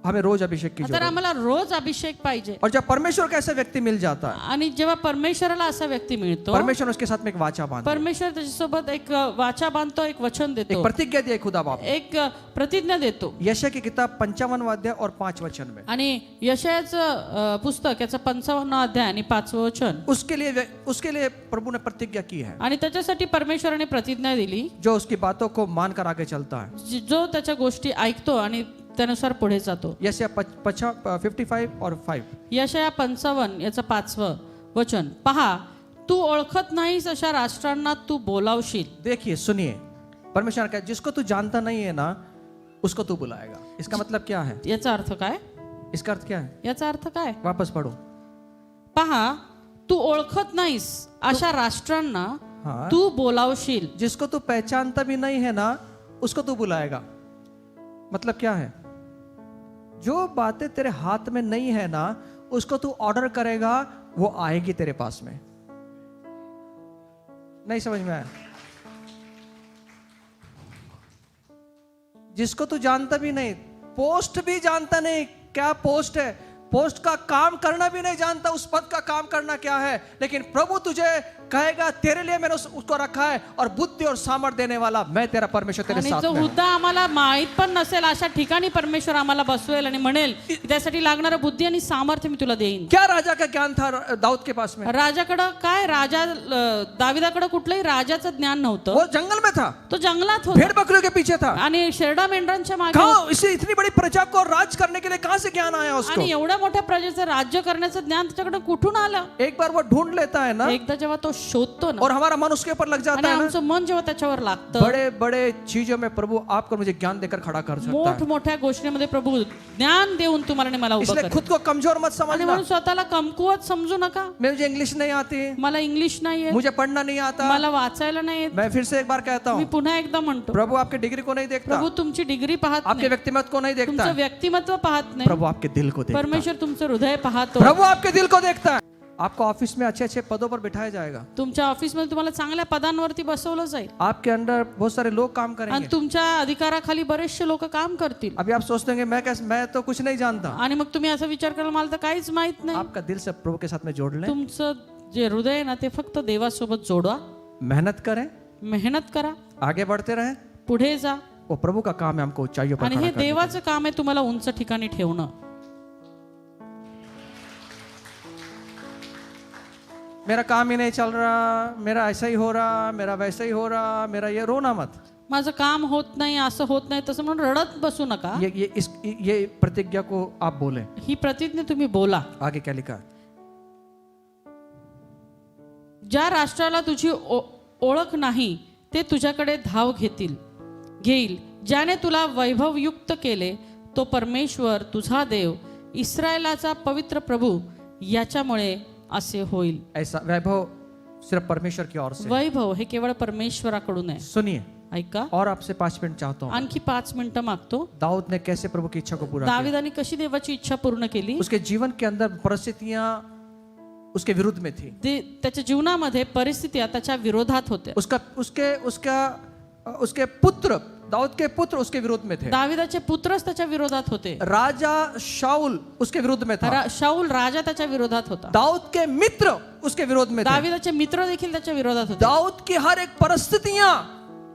हमें रोज अभिषेक की तर जरूरत है। आम्हाला रोज अभिषेक पाहिजे. और जब परमेश्वर का ऐसा व्यक्ति मिल जाता है, आणि जेव्हा परमेश्वराला असा व्यक्ती मिळतो, परमेश्वर उसके साथ में एक वाचा बांधता है, परमेश्वर त्याच्यासोबत एक वाचा बांधतो, एक वचन एक देतो, प्रतिज्ञा दिया खुदा बाप। एक प्रतिज्ञा देतो. यशाया की किताब 55वां अध्याय और 5 वचन में आणि यशायाचं पुस्तक याचं 55 अध्याय आणि 5वं वचन, उसके लिए प्रभु ने प्रतिज्ञा की है, आणि त्याच्यासाठी परमेश्वराने प्रतिज्ञा दिली. जो उसकी बातों को मानकर आगे चलता है। जो त्याच्या गोष्टी ऐकतो आणि त्यानुसार पुढे जातो. यशाया 55 और 5। यशाया 55 याचं 5वं वचन, पहा तू ओळखत नाहीस अशा राष्ट्रांना तू बोलावशील. देखिए, सुनिए, परमेश्वर का जिसको तू जानता नहीं है ना, उसको तू बुलाएगा। इसका मतलब क्या है? याचा अर्थ काय? इसका अर्थ क्या है? याचा अर्थ काय? वापस पढ़ो। पहा तू ओळखत नाहीस अशा राष्ट्रांना हाँ। तू बोलावशील. जिसको तू पहचानता भी नहीं है ना, उसको तू बुलाएगा। मतलब क्या है? जो बातें तेरे हाथ में नहीं है ना, उसको तू ऑर्डर करेगा, वो आएगी तेरे पास में। नहीं समझ में आया? जिसको तू जानता भी नहीं, पोस्ट भी जानता नहीं क्या पोस्ट है, पोस्ट का काम करना भी नहीं जानता, उस पद का काम करना क्या है, लेकिन प्रभु तुझे कहेगा तेरे लिए मैंने उसको रखा है, और बुद्धि और सामर्थ देने वाला मैं तेरा परमेश्वर तेरे आणि साथ जो में हूं। हुद्दा आम्हाला माहित पण नसेल अशा ठिकाणी परमेश्वर आम्हाला बसवेल आणि म्हणेल की त्यासाठी लागणारं बुद्धी आणि सामर्थ्य मी तुला देईन. क्या राजा का ज्ञान था दाऊद के पास में? राजाकडं काय, दाविदाकडं कुठलंही राजाचं ज्ञान नव्हतं. वो जंगल में था, तो जंगलात होता भेड़ बकरियों के पीछे था। आणि शेरडा मेंढरांच्या मागे कहाँ इसे इतनी बड़ी प्रजा को राज करने के लिए कहां से ज्ञान आया उसको? आणि एवढ्या मोठ्या प्रजेचं राज्य करण्याचं ज्ञान त्याच्याकडे कुठून आलं? एक बार वो ढूंढ लेता है ना, एकदा जेव्हा तो शोधतो ना, और हमारा मन उसके ऊपर लग आणि जाता है ना, आमचं मन जेव्हा त्याच्यावर लागतं, बड़े बड़े चीजों में प्रभु आपको मुझे ज्ञान देकर खड़ा कर सकता है। मोठमोठ्या गोष्टींमध्ये प्रभू ज्ञान देऊन तुम्हाला आणि मला उभं इसलिए करेल. खुद को कमजोर मत आणि समझना। म्हणून स्वतःला कमकुवत समजू नका. मुझे इंग्लिश नहीं आती, मला इंग्लिश नाही येत, मुझे पढ़ना नहीं आता। मला वाचायला नाही येत. मैं फिर से एक बार कहता मी हूँ, पुन्हा एकदा म्हणतो, प्रभु आपके डिग्री को नहीं देखता, प्रभू तुमची डिग्री पाहत आपके नाही, व्यक्तिमत्व को नहीं देखता तुमचं है, व्यक्तिमत्व पाहत नाही, प्रभु आपके दिल को देखता है। परमेश्वर तुमचं हृदय पाहतो. प्रभु आपके दिल को देखता है। आपको ऑफिस में अच्छे अच्छे पदों पर बिठाया जाएगा, तुमच्या ऑफिसमध्ये तुम्हाला चांगल्या पदांवरती बसवलं जाईल, आपके अंडर बहुत सारे लोग काम आणि करेंगे। तुमच्या अधिकाराखाली बरेचसे लोक काम करतील. अभी आप सोचते होंगे मैं तो कुछ नहीं जानता। आणि मग तुम्ही असा विचार कराल मला तर काहीच माहित नाही. आपका दिल से प्रभु के साथ में जोड़ लें, तुमचं जे हृदय आहे ना ते फक्त देवासोबत जोडा, मेहनत करें, मेहनत करा, आगे बढ़ते रहें। पुढे जा. वो प्रभु का काम है हमको ऊंचाइयों पर आणि खड़ा हे करने का। देवाचं काम आहे तुम्हाला उंच ठिकाणी ठेवणं. मेरा काम ही नहीं चल रहा, मेरा ऐसा ही हो रहा, मेरा वैसा ही हो रहा, मेरा ये रोना मत। माझं काम होत नाही, असं होत नाही, तसं म्हणून रडत बसू नका. ये प्रतिज्ञा को आप बोले। ही प्रतिज्ञा तुम्ही बोला. आगे क्या लिखा है? ज्या राष्ट्राला तुझी ओळख नाही ते तुझ्याकडे धाव घेईल. ज्याने तुला वैभवयुक्त केले तो परमेश्वर तुझा देव, इस्रायलाचा पवित्र प्रभू, याच्यामुळे असे होईल. ऐसा वैभव सिर्फ परमेश्वर की ओर से। वैभव हे केवळ परमेश्वराकडून आहे. सुनिए, ऐका और आपसे 5 मिनट चाहता हूँ। आणखी 5 मिनिटं मागतो. दाऊद ने कैसे प्रभु की इच्छा को पूरा किया? दाविदाने कशी देवाची इच्छा पूर्ण केली. उसके जीवन के अंदर परिस्थितियां उसके विरुद्ध में थी. त्याच्या जीवनामध्ये परिस्थिती त्याच्या विरोधात होत्या. उसके पुत्र, दाऊद के पुत्र उसके विरोध में थे. दाविदाचे पुत्रच त्याच्या विरोधात होते. राजा शाऊल उसके विरुद्ध में था. शाऊल राजा त्याच्या विरोधात होता. दाऊद के मित्र उसके विरोध में थे. दाविदाचे मित्र देखील त्याच्या विरोधात होते. दाऊद की हर एक परिस्थितियां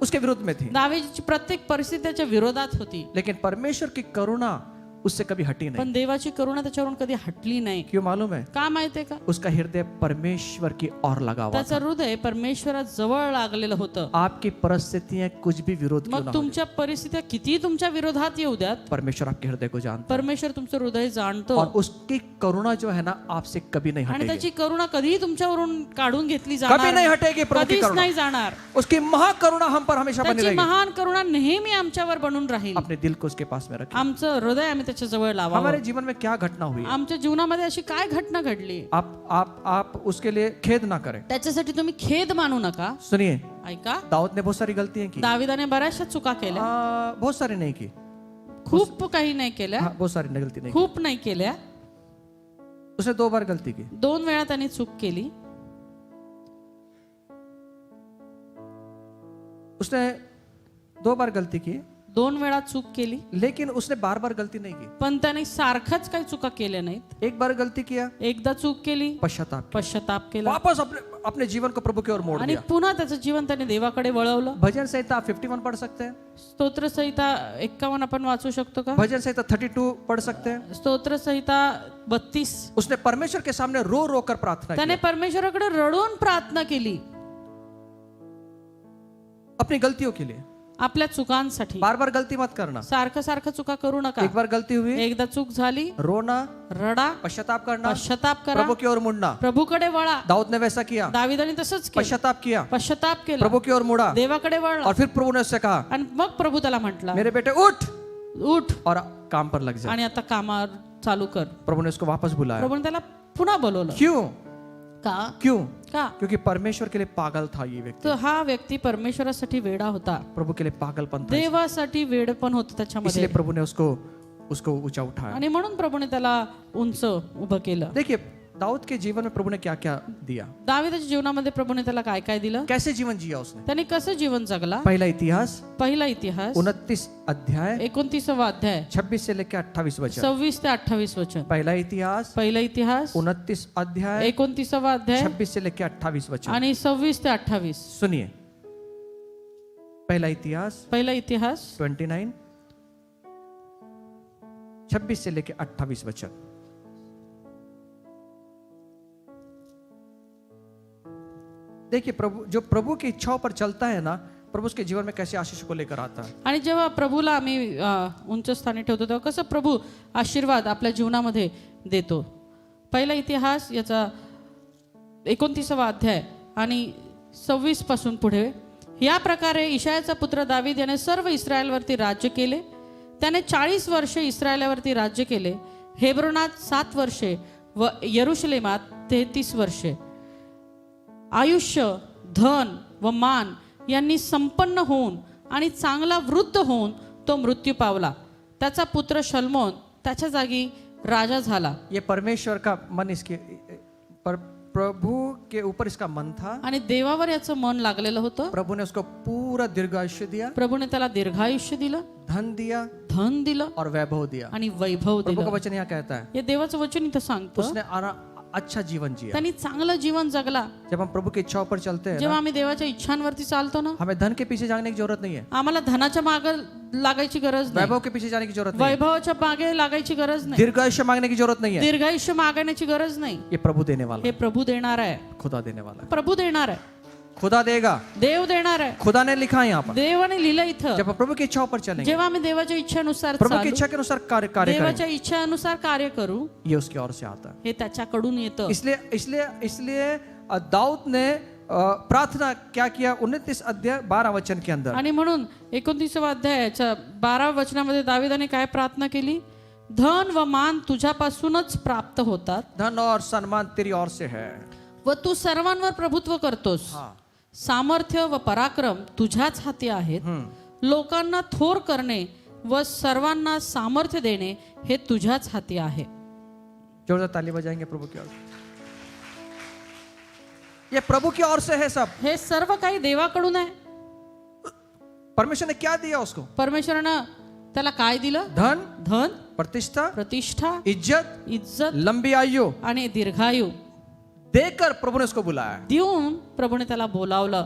उसके विरुद्ध में थी. दाविदाची प्रत्येक परिस्थिती त्याच्या विरोधात होती. लेकिन परमेश्वर की करुणा उससे कभी हटी नहीं. पण देवाची करुणा त्याच्यावरून कधी हटली नाही. क्यों मालूम है? का माहितीये का? उसका हृदय परमेश्वर की ओर लगा हुआ था. त्याचं हृदय परमेश्वरात जवळ लागलेलं होतं. आपकी परिस्थितियां कुछ भी विरोध क्यों ना मग हो, तुमच्या परिस्थित्या किती तुमच्या विरोधात येऊ द्यात, परमेश्वर आपके हृदय को जानता परमेश्वर तुमचं हृदय जाणतो. और उसकी करुणा जो है ना आपसे कभी नहीं आणि हटेगी. त्याची करुणा कधीही तुमच्यावरून काढून घेतली कभी जाणार नहीं हटेगी प्रभु की कधीच करुणा. नाही जाणार. उसकी महाकरुणा हम पर हमेशा बनी त्याची रहेगी. महान करुणा नेहमी आमच्यावर बनून राहील. अपने दिल को उसके पास में रखें. आमचं हृदय आम्ही त्याच्या जवळ लावावं. हमारे जीवन में क्या घटना हुई, आमच्या जीवनामध्ये अशी काय घटना घडली, आप उसके लिए खेद ना करें. त्याच्यासाठी तुम्ही खेद मानू नका. सुनिए, ऐका, दाऊद ने बहुत सारी गलतियां की. दाविदाने बऱ्याचशा चुका केल्या. बहुत सारी नहीं की. खूप काही नाही केल्या. बहुत सारी गलती नहीं. खूप नाही केल्या. उसने 2 बार गलती की. 2 वेळा त्याने चूक केली. उसने 2 बार गलती की. 2 वेळा चूक केली. लेकिन उसने बार बार गलती नहीं की. पण त्याने सारखंच काही चुका केल्या नाहीत. एक बार गलती किया, एकदा चूक केली, पश्चाताप केला, वापस अपने जीवन को प्रभु की ओर मोड़ आणि दिया. पुन्हा त्याचं जीवन त्याने देवाकडे वळवलं. भजन संहिता 51 पढ़ सकते हैं. स्तोत्र संहिता 51 आपण वाचू शकतो का? भजन संहिता 32 पढ़ सकते हैं. स्तोत्र संहिता 32. उसने परमेश्वर के सामने रो रो कर प्रार्थना त्याने की. परमेश्वराकडे रडून प्रार्थना केली. अपनी गलतियों के लिए. आपल्या चुकांसाठी. बार बार गलती मत करना. सारखं सारखं चुका करू नका. एक बार गलती हुई, एकदा चूक झाली, रोना, रडा, पश्चाताप करना, पश्चाताप करा, प्रभु की ओर मुड़ना. प्रभूकडे वळा. दाऊद ने वैसा किया. दाविदाने तसंच केलं. पश्चाताप किया, पश्चाताप केला, प्रभु की ओर मुड़ा देवाकडे वळला. और फिर प्रभु ने उससे कहा, आणि मग प्रभू त्याला म्हटला, मेरे बेटे उठ उठ और काम पर लग जा. आणि आता कामावर चालू कर. प्रभु ने उसको वापस बुलाया. प्रभूने त्याला पुन्हा बोलवलं. क्यों? का? क्योंकि परमेश्वर के लिए पागल था ये व्यक्ति. तर हा व्यक्ती परमेश्वरासाठी वेडा होता. प्रभु के लिए पागलपन था. देवासाठी वेड पण होतं त्याच्यामध्ये. इसलिए प्रभु ने उसको ऊंचा उठाया. आणि म्हणून प्रभूने त्याला उंच उभं केलं. देखिए दाऊद के जीवन में प्रभु ने क्या क्या दिया. दाविदाच्या जीवनामध्ये प्रभूने त्याला काय काय दिलं, कैसे जीवन जिया उसने. त्याने कसं जीवन जगला. पहिला इतिहास 29 अध्याय 29वा अध्याय 26 से लेकर 28 वचन. 26 ते 28 वचन. पहिला इतिहास 29 अध्याय 29वा अध्याय 26 से लेकर 28 वचन. आणि 26 ते 28. सुनिए, पहिला इतिहास 29 26 से लेकर 28 वचन. देखिए जो प्रभु की इच्छाओं पर चलता है ना, प्रभु उसके जीवन में कैसे आशीष को लेकर आता है. आणि जेव्हा प्रभूला आम्ही उंच स्थानी ठेवतो तेव्हा कसं प्रभू आशीर्वाद आपल्या जीवनामध्ये देतो. पहिला इतिहास याचा 29वा अध्याय आणि 26 पासून पुढे. या प्रकारे इशायाचा पुत्र दावीद याने सर्व इस्रायलवरती राज्य केले. त्याने 40 वर्षे इस्रायलावरती राज्य केले. हेब्रोनात 7 वर्षे व यरुशलेमात 33 वर्षे. आयुष्य, धन व मान यांनी संपन्न होऊन आणि चांगला वृद्ध होऊन तो मृत्यू पावला. त्याचा पुत्र शल्मोन त्याच्या जागी राजा झाला. ये परमेश्वर का मन इसके प्रभु के ऊपर इसका मन था. आणि देवावर याचं मन लागलेलं होतं. प्रभु ने उसको पूरा दीर्घायुष्य दिया. प्रभूने त्याला दीर्घायुष्य दिलं, धन दिलं और वैभव दिया. आणि वैभव प्रभु का दिलं. वचन यहाँ कहता है, हे देवाचं वचन इथं सांगतं. उसने अच्छा जीवन जिया. त्यांनी चांगलं जीवन जगला. जब हम प्रभु की इच्छाओं पर चलते हैं जेव्हा ना, आम्ही देवाच्या इच्छांवरती चालतो ना, हमें धन के पीछे जाने की जरूरत नहीं है. आम्हाला धनाच्या मागे लागायची गरज नाही. वैभव के पीछे जाने की जरूरत नहीं है. वैभवाच्या मागे लागायची गरज नाही. दीर्घायुष्य मांगने की जरूरत नहीं है. दीर्घायुष्य मागण्याची गरज नाही. ये प्रभु देने वाला हे है. प्रभू देणार आहे. खुदा देने वाला है. प्रभू देणार आहे. खुदा देगा. देव देणार आहे. खुदा ने लिखा है यहाँ पर. देवाने लिहिलं इथं. जब हम प्रभु की इच्छाओं पर चलेंगे, जेव्हा आम्ही देवाच्या इच्छेनुसार प्रभु की चालू, इच्छा के अनुसार कार्य करेंगे, देवाच्या इच्छेनुसार कार्य करू, ये उसकी ओर से आता है. हे त्याच्याकडून येतं. इसलिए दाऊद ने प्रार्थना क्या किया 29 अध्याय 12 वचन के अंदर. आणि म्हणून 29वा अध्यायाच्या 12 वचनामध्ये दाविदाने काय प्रार्थना केली. धन व मान तुझ्यापासूनच प्राप्त होतात. धन और सम्मान तेरी ओर से है. व तू सर्वांवर प्रभुत्व करतोस. सामर्थ्य व पराक्रम तुझ्याच हाती आहेत. लोकांना थोर करणे व सर्वांना सामर्थ्य देणे हे तुझ्याच हाती आहे. जोरदार ताली बजाएंगे प्रभु की ओर से. ये प्रभु की ओर से है सब. हे सर्व काही देवाकडून आहे. परमेश्वर ने क्या दिया उसको? परमेश्वरानं त्याला काय दिलं? धन, धन, प्रतिष्ठा, प्रतिष्ठा, इज्जत, इज्जत लंबी आयु आणि दीर्घायु देकर प्रभु ने उसको बुलाया. देऊन प्रभूने त्याला बोलावलं.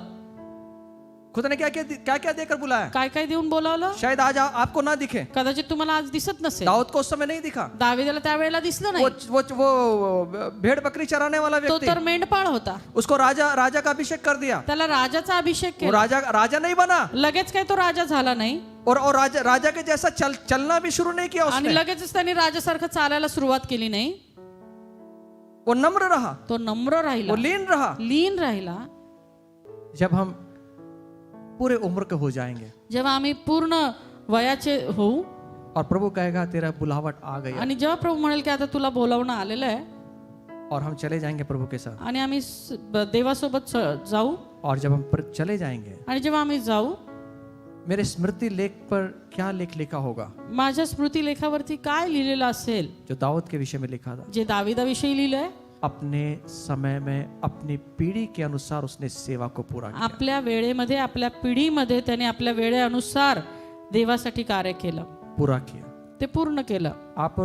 खुदा ने क्या क्या देकर बुलाया? काय काय देऊन बोलावलं? शायद आज आपको ना दिखे. कदाचित तुम्हाला आज दिसत नसेल. दाऊद को उस समय नहीं दिखा. दाविदाला त्यावेळेला दिसलं नाही. वो भेड़ बकरी चराने वाला तो व्यक्ति, तर मेंढपाळ होता. उसको राजा का अभिषेक कर दिया. त्याला राजाचा अभिषेक वो केला. राजा नहीं बना. लगेच काही तो राजा झाला नाही और राजा के जैसा चलना भी शुरू नहीं किया आणि उसने. लगेचच त्यांनी राजासारखं चालायला सुरुवात केली नाही. वो नम्र रहा, तो नम्र राहिला, वो लीन रहा. लीन राहिला. जब हम पूरे उम्र के हो जाएंगे जेव्हा आम्ही पूर्ण वयाचे होऊ और प्रभु कहेगा तेरा बुलावट आ गई आणि जेव्हा प्रभू म्हणेल की आता तुला बोलावणं आलेलं आहे और हम चले जाएंगे प्रभु के साथ. आणि आम्ही देवासोबत जाऊ और जब हम चले जाएंगे, आणि जेव्हा आम्ही जाऊ, मेरे स्मृति लेख पर क्या लेख लिखा होगा? माझ्या स्मृती लेखावरती काय लिहिलेलं असेल? जो दाऊद के विषय में लिखा था. जे दाविदाविषयी लिहिलंय. अपने समय में अपनी पीढ़ी के अनुसार उसने सेवा को पूरा किया. आपल्या वेळेमध्ये, आपल्या पिढीमध्ये त्याने आपल्या वेळेनुसार देवासाठी कार्य केलं, पूरा किया. ते पूर्ण केलं. आप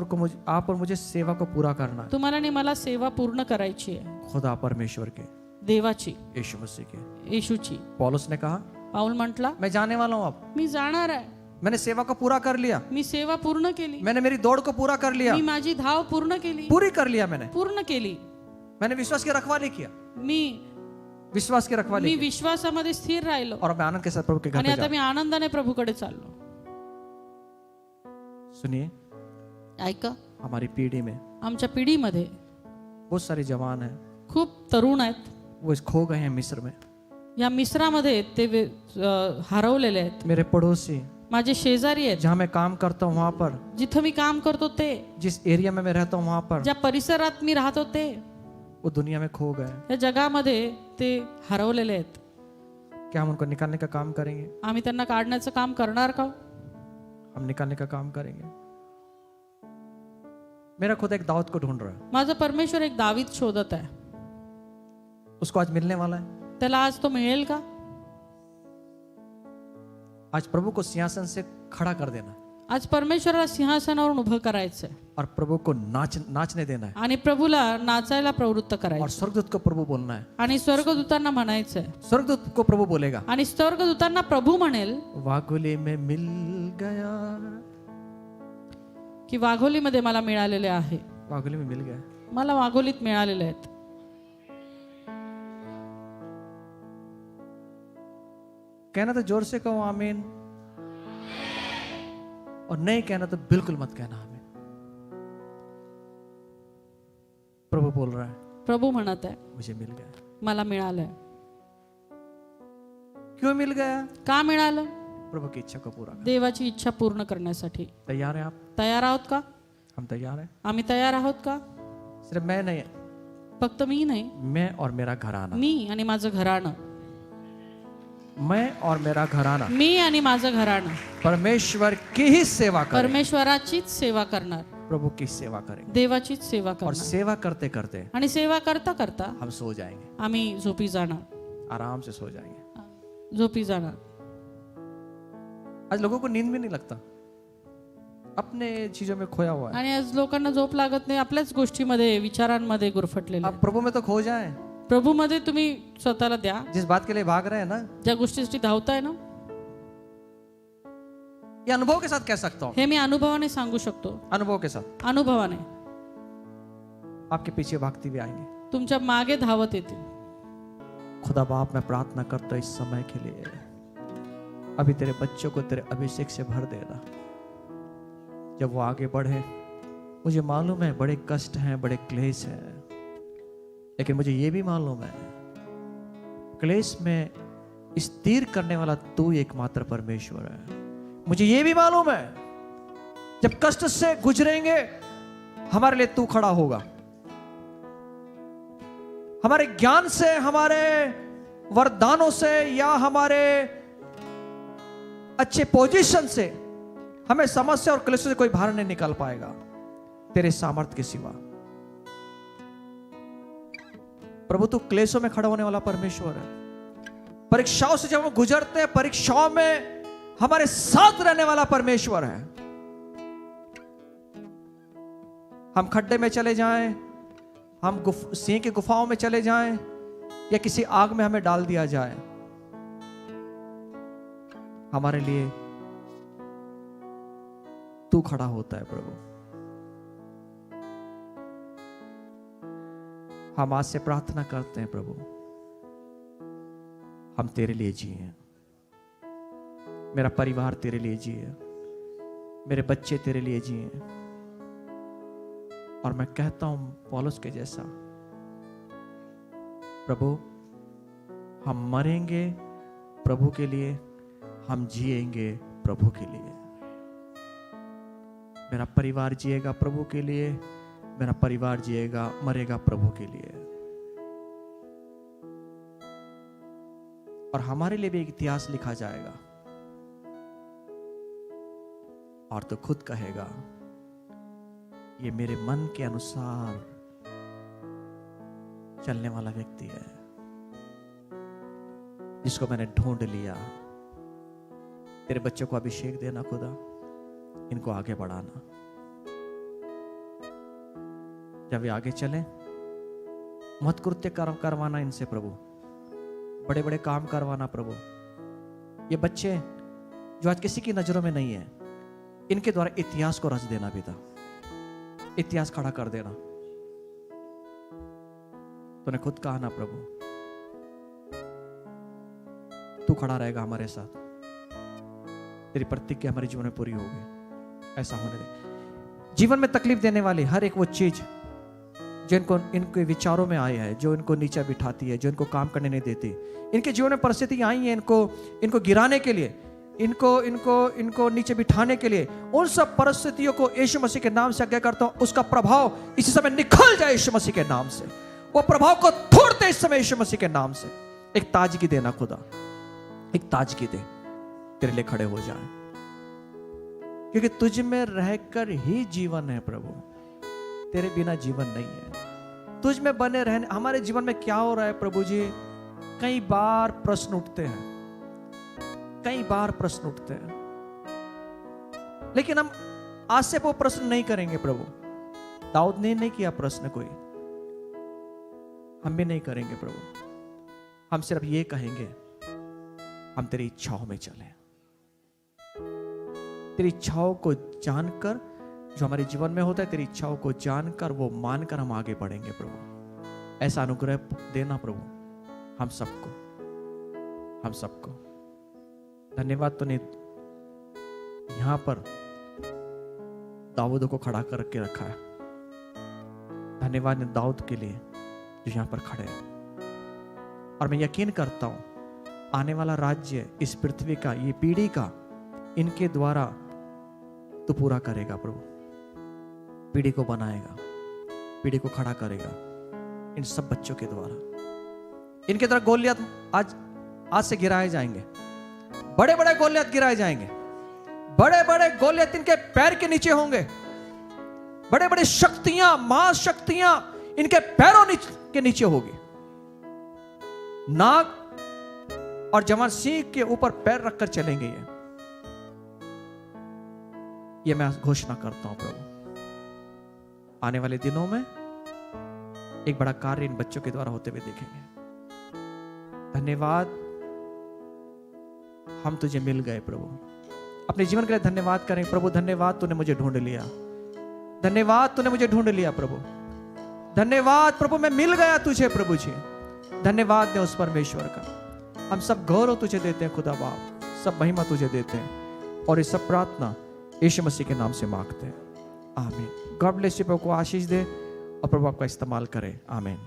और मुझे सेवा को पूरा करना है. तुम्हाला आणि मला सेवा पूर्ण करायची आहे. खुदा परमेश्वर के, देवाची, यीशु मसीह के. येशूची. पौलुस ने कहा, पाऊल म्हटला, मैं जाने वाला हूं. अब मी जाणार आहे. मैंने सेवा को पूरा कर लिया. मी सेवा पूर्ण केली. मैंने मेरी दौड़ को पूरा कर लिया. मी माझी धाव पूर्ण केली. पूरी कर लिया मैंने. पूर्ण केली. मैंने विश्वास की रखवाली किया. मी विश्वास की रखवाली मी की. विश्वासामध्ये स्थिर राहिलो और मैं आनंद के साथ प्रभु के घर आणि पे आता जा. मी आनंदाने प्रभूकडे चाललो. सुनिए, ऐका, हमारी पीढ़ी में आमच्या पिढीमध्ये बहुत सारे जवान हैं, खूप तरुण आहेत. वो खो गए हैं मिस्र में. या मिस्रामध्ये ते हरवलेले आहेत. मेरे पड़ोसी, माझे शेजारी आहेत. जहाँ मैं काम करता हूँ वहां पर, जिथं मी काम करतो ते, जिस एरिया में मैं रहता हूँ वहां पर, ज्या परिसरात मी राहतो ते, वो दुनिया में खो गए. या जगामध्ये ते हरवलेले आहेत. क्या हम उनको निकालने का काम करेंगे? आम्ही त्यांना काढण्याचं काम करणार का? हम निकालने का काम करेंगे. मेरा खुद एक दाऊद को ढूंढ रहा है. माझा परमेश्वर एक दावीद शोधत आहे. उसको आज मिलने वाला है. त्याला आज तो मिळेल का? आज प्रभु को सिंहासन से खड़ा कर देना है. आज परमेश्वराला सिंहासनावरून उभं करायचंय और प्रभु को नाचने देना है. आणि प्रभूला नाचायला प्रवृत्त और करायचं स्वर्गदूत को प्रभु बोलना है. आणि स्वर्गदूतांना म्हणायचंय. स्वर्गदूत को प्रभु बोलेगा, आणि स्वर्गदूतांना प्रभू म्हणेल वाघोली में मिल गया. की वाघोलीमध्ये मला मिळालेले आहे. वाघोली में मिल गया. मला वाघोलीत मिळालेले आहेत. कहना तो जोर से कहो आमीन, और नहीं कहना तो बिल्कुल मत कहना आमीन. प्रभु बोल रहा है, प्रभू म्हणत आहे, मुझे मिल गया. मला मिळालंय. क्यों मिल गया? का मिळालं? प्रभु की इच्छा को पूरा करना. देवाची इच्छा पूर्ण करण्यासाठी. तैयार है आप? तयार आहोत का? हम तैयार हैं. आम्ही तयार आहोत का? सिर्फ मैं नहीं, फक्त मी नाही, मैं और मेरा घराना. मी आणि माझं घराणं. मैं और मेरा घराना मी आणि माझं घराणं परमेश्वर की ही सेवा करें. परमेश्वराचीच सेवा करणार. प्रभु की सेवा करेंगे. देवाचीच सेवा और करणार. सेवा करते करते आणि सेवा करता करता हम सो जाएंगे. आम्ही झोपी जाणार. आराम से सो जाएंगे. झोपी जाणार. आज लोगों को नींद भी नहीं लगता, अपने चीजों में खोया हुआ है. आणि आज लोकांना झोप लागत नाही, आपल्याच गोष्टीमध्ये, विचारांमध्ये गुरफटलेले. आप प्रभु में तो खो जाएं. प्रभूमध्ये तुम्ही स्वतःला द्या. जिस बात के लिए भाग रहे हैं ना, ज्या गोष्टीसाठी धावताय ना, ये अनुभव के साथ कह सकता हूँ. हे मी अनुभवाने सांगू शकतो. अनुभव के साथ अनुभवाने आपके पीछे भागती हुई आएंगे. तुमच्या मागे धावत येतील. खुदा बाप, मैं प्रार्थना करता इस समय के लिए, अभी तेरे बच्चों को तेरे अभिषेक से भर देना. जब वो आगे बढ़े, मुझे मालूम है बड़े कष्ट हैं, बड़े क्लेश हैं, लेकिन मुझे ये भी मालूम है क्लेश में स्थिर करने वाला तू एकमात्र परमेश्वर है. मुझे ये भी मालूम है जब कष्ट से गुजरेंगे हमारे लिए तू खड़ा होगा. हमारे ज्ञान से, हमारे वरदानों से या हमारे अच्छे पोजीशन से हमें समस्या और क्लेशों से कोई बाहर नहीं निकल पाएगा तेरे सामर्थ्य के सिवा। प्रभु तू क्लेशों में खड़ा होने वाला परमेश्वर है। परीक्षाओं से जब हम गुजरते हैं, परीक्षाओं में हमारे साथ रहने वाला परमेश्वर है। हम खड्डे में चले जाएं, हम सिंह की गुफाओं में चले जाएं, या किसी आग में हमें डाल दिया जाए, हमारे लिए तू खड़ा होता है प्रभु। हम आज से प्रार्थना करते हैं प्रभु, हम तेरे लिए जिए, मेरा परिवार तेरे लिए जिए, मेरे बच्चे तेरे लिए जिए। और मैं कहता हूं पौलुस के जैसा, प्रभु हम मरेंगे प्रभु के लिए, हम जिएंगे प्रभु के लिए। मेरा परिवार जिएगा प्रभु के लिए, मेरा परिवार जिएगा मरेगा प्रभु के लिए। और हमारे लिए भी एक इतिहास लिखा जाएगा, और तो खुद कहेगा ये मेरे मन के अनुसार चलने वाला व्यक्ति है, जिसको मैंने ढूंढ लिया। तेरे बच्चों को अभिषेक देना खुदा, इनको आगे बढ़ाना। जब ये आगे चले, महत्कृत्य करवाना इनसे प्रभु, बड़े बड़े काम करवाना प्रभु। ये बच्चे जो आज किसी की नजरों में नहीं है, इनके द्वारा इतिहास को रच देना पिता, इतिहास खड़ा कर देना। तूने खुद कहा ना प्रभु, तू खड़ा रहेगा हमारे साथ, तेरी प्रतिज्ञा हमारे जीवन में पूरी होगी। ऐसा होने दे। जीवन में तकलीफ देने वाली हर एक वो चीज जो इनके विचारों में आई है, जो इनको नीचे बिठाती है, जो इनको काम करने नहीं देती, इनके जीवन में परिस्थितियां आई हैं इनको गिराने के लिए, इनको नीचे बिठाने के लिए, उन सब परिस्थितियों को यीशु मसीह के नाम से आज्ञा करता हूं, उसका प्रभाव इसी समय निकल जाए यीशु मसीह के नाम से। वो प्रभाव को तोड़ते इस समय यीशु मसीह के नाम से। एक ताजगी देना खुदा, एक ताजगी दे, तेरे लिए खड़े हो जाएं, क्योंकि तुझ में रहकर ही जीवन है प्रभु, तेरे बिना जीवन नहीं है। तुझ में बने रहने, हमारे जीवन में क्या हो रहा है प्रभु जी, कई बार प्रश्न उठते हैं, कई बार प्रश्न उठते हैं, लेकिन हम आज से वो प्रश्न नहीं करेंगे प्रभु। दाऊद ने नहीं किया प्रश्न कोई, हम भी नहीं करेंगे प्रभु। हम सिर्फ ये कहेंगे, हम तेरी इच्छाओं में चलें, तेरी इच्छाओं को जानकर, जो हमारे जीवन में होता है तेरी इच्छाओं को जानकर, वो मानकर हम आगे बढ़ेंगे प्रभु। ऐसा अनुग्रह देना प्रभु हम सबको, हम सबको। धन्यवाद तूने यहां पर दाऊद को खड़ा करके रखा है। धन्यवाद दाऊद के लिए जो यहां पर खड़े हैं। और मैं यकीन करता हूं आने वाला राज्य इस पृथ्वी का, ये पीढ़ी का, इनके द्वारा तू पूरा करेगा प्रभु। पीढ़ी को बनाएगा, पीढ़ी को खड़ा करेगा इन सब बच्चों के द्वारा। इनके द्वारा गोलियत आज से गिराए जाएंगे, बड़े बड़े गोलियत गिराए जाएंगे, बड़े बड़े गोलियत इनके पैर के नीचे होंगे, बड़े बड़े शक्तियां, महाशक्तियां इनके पैरों के नीचे होगी। नाग और जवान सिंह के ऊपर पैर रखकर चलेंगे ये मैं घोषणा करता हूं प्रभु। आने वाले दिनों में एक बड़ा कार्य इन बच्चों के द्वारा होते हुए देखेंगे। धन्यवाद, हम तुझे मिल गए प्रभु। अपने जीवन के लिए धन्यवाद करें प्रभु। धन्यवाद तूने मुझे ढूंढ लिया, धन्यवाद तूने मुझे ढूंढ लिया प्रभु। धन्यवाद प्रभु, मैं मिल गया तुझे प्रभु जी। धन्यवाद दे उस परमेश्वर का। हम सब गौरव तुझे देते हैं खुदा बाप, सब महिमा तुझे देते हैं, और ये सब प्रार्थना यीशु मसीह के नाम से मांगते हैं। आमीन। God bless you. प्रभु को आशीष दे और प्रभु आपका इस्तेमाल करे। आमीन।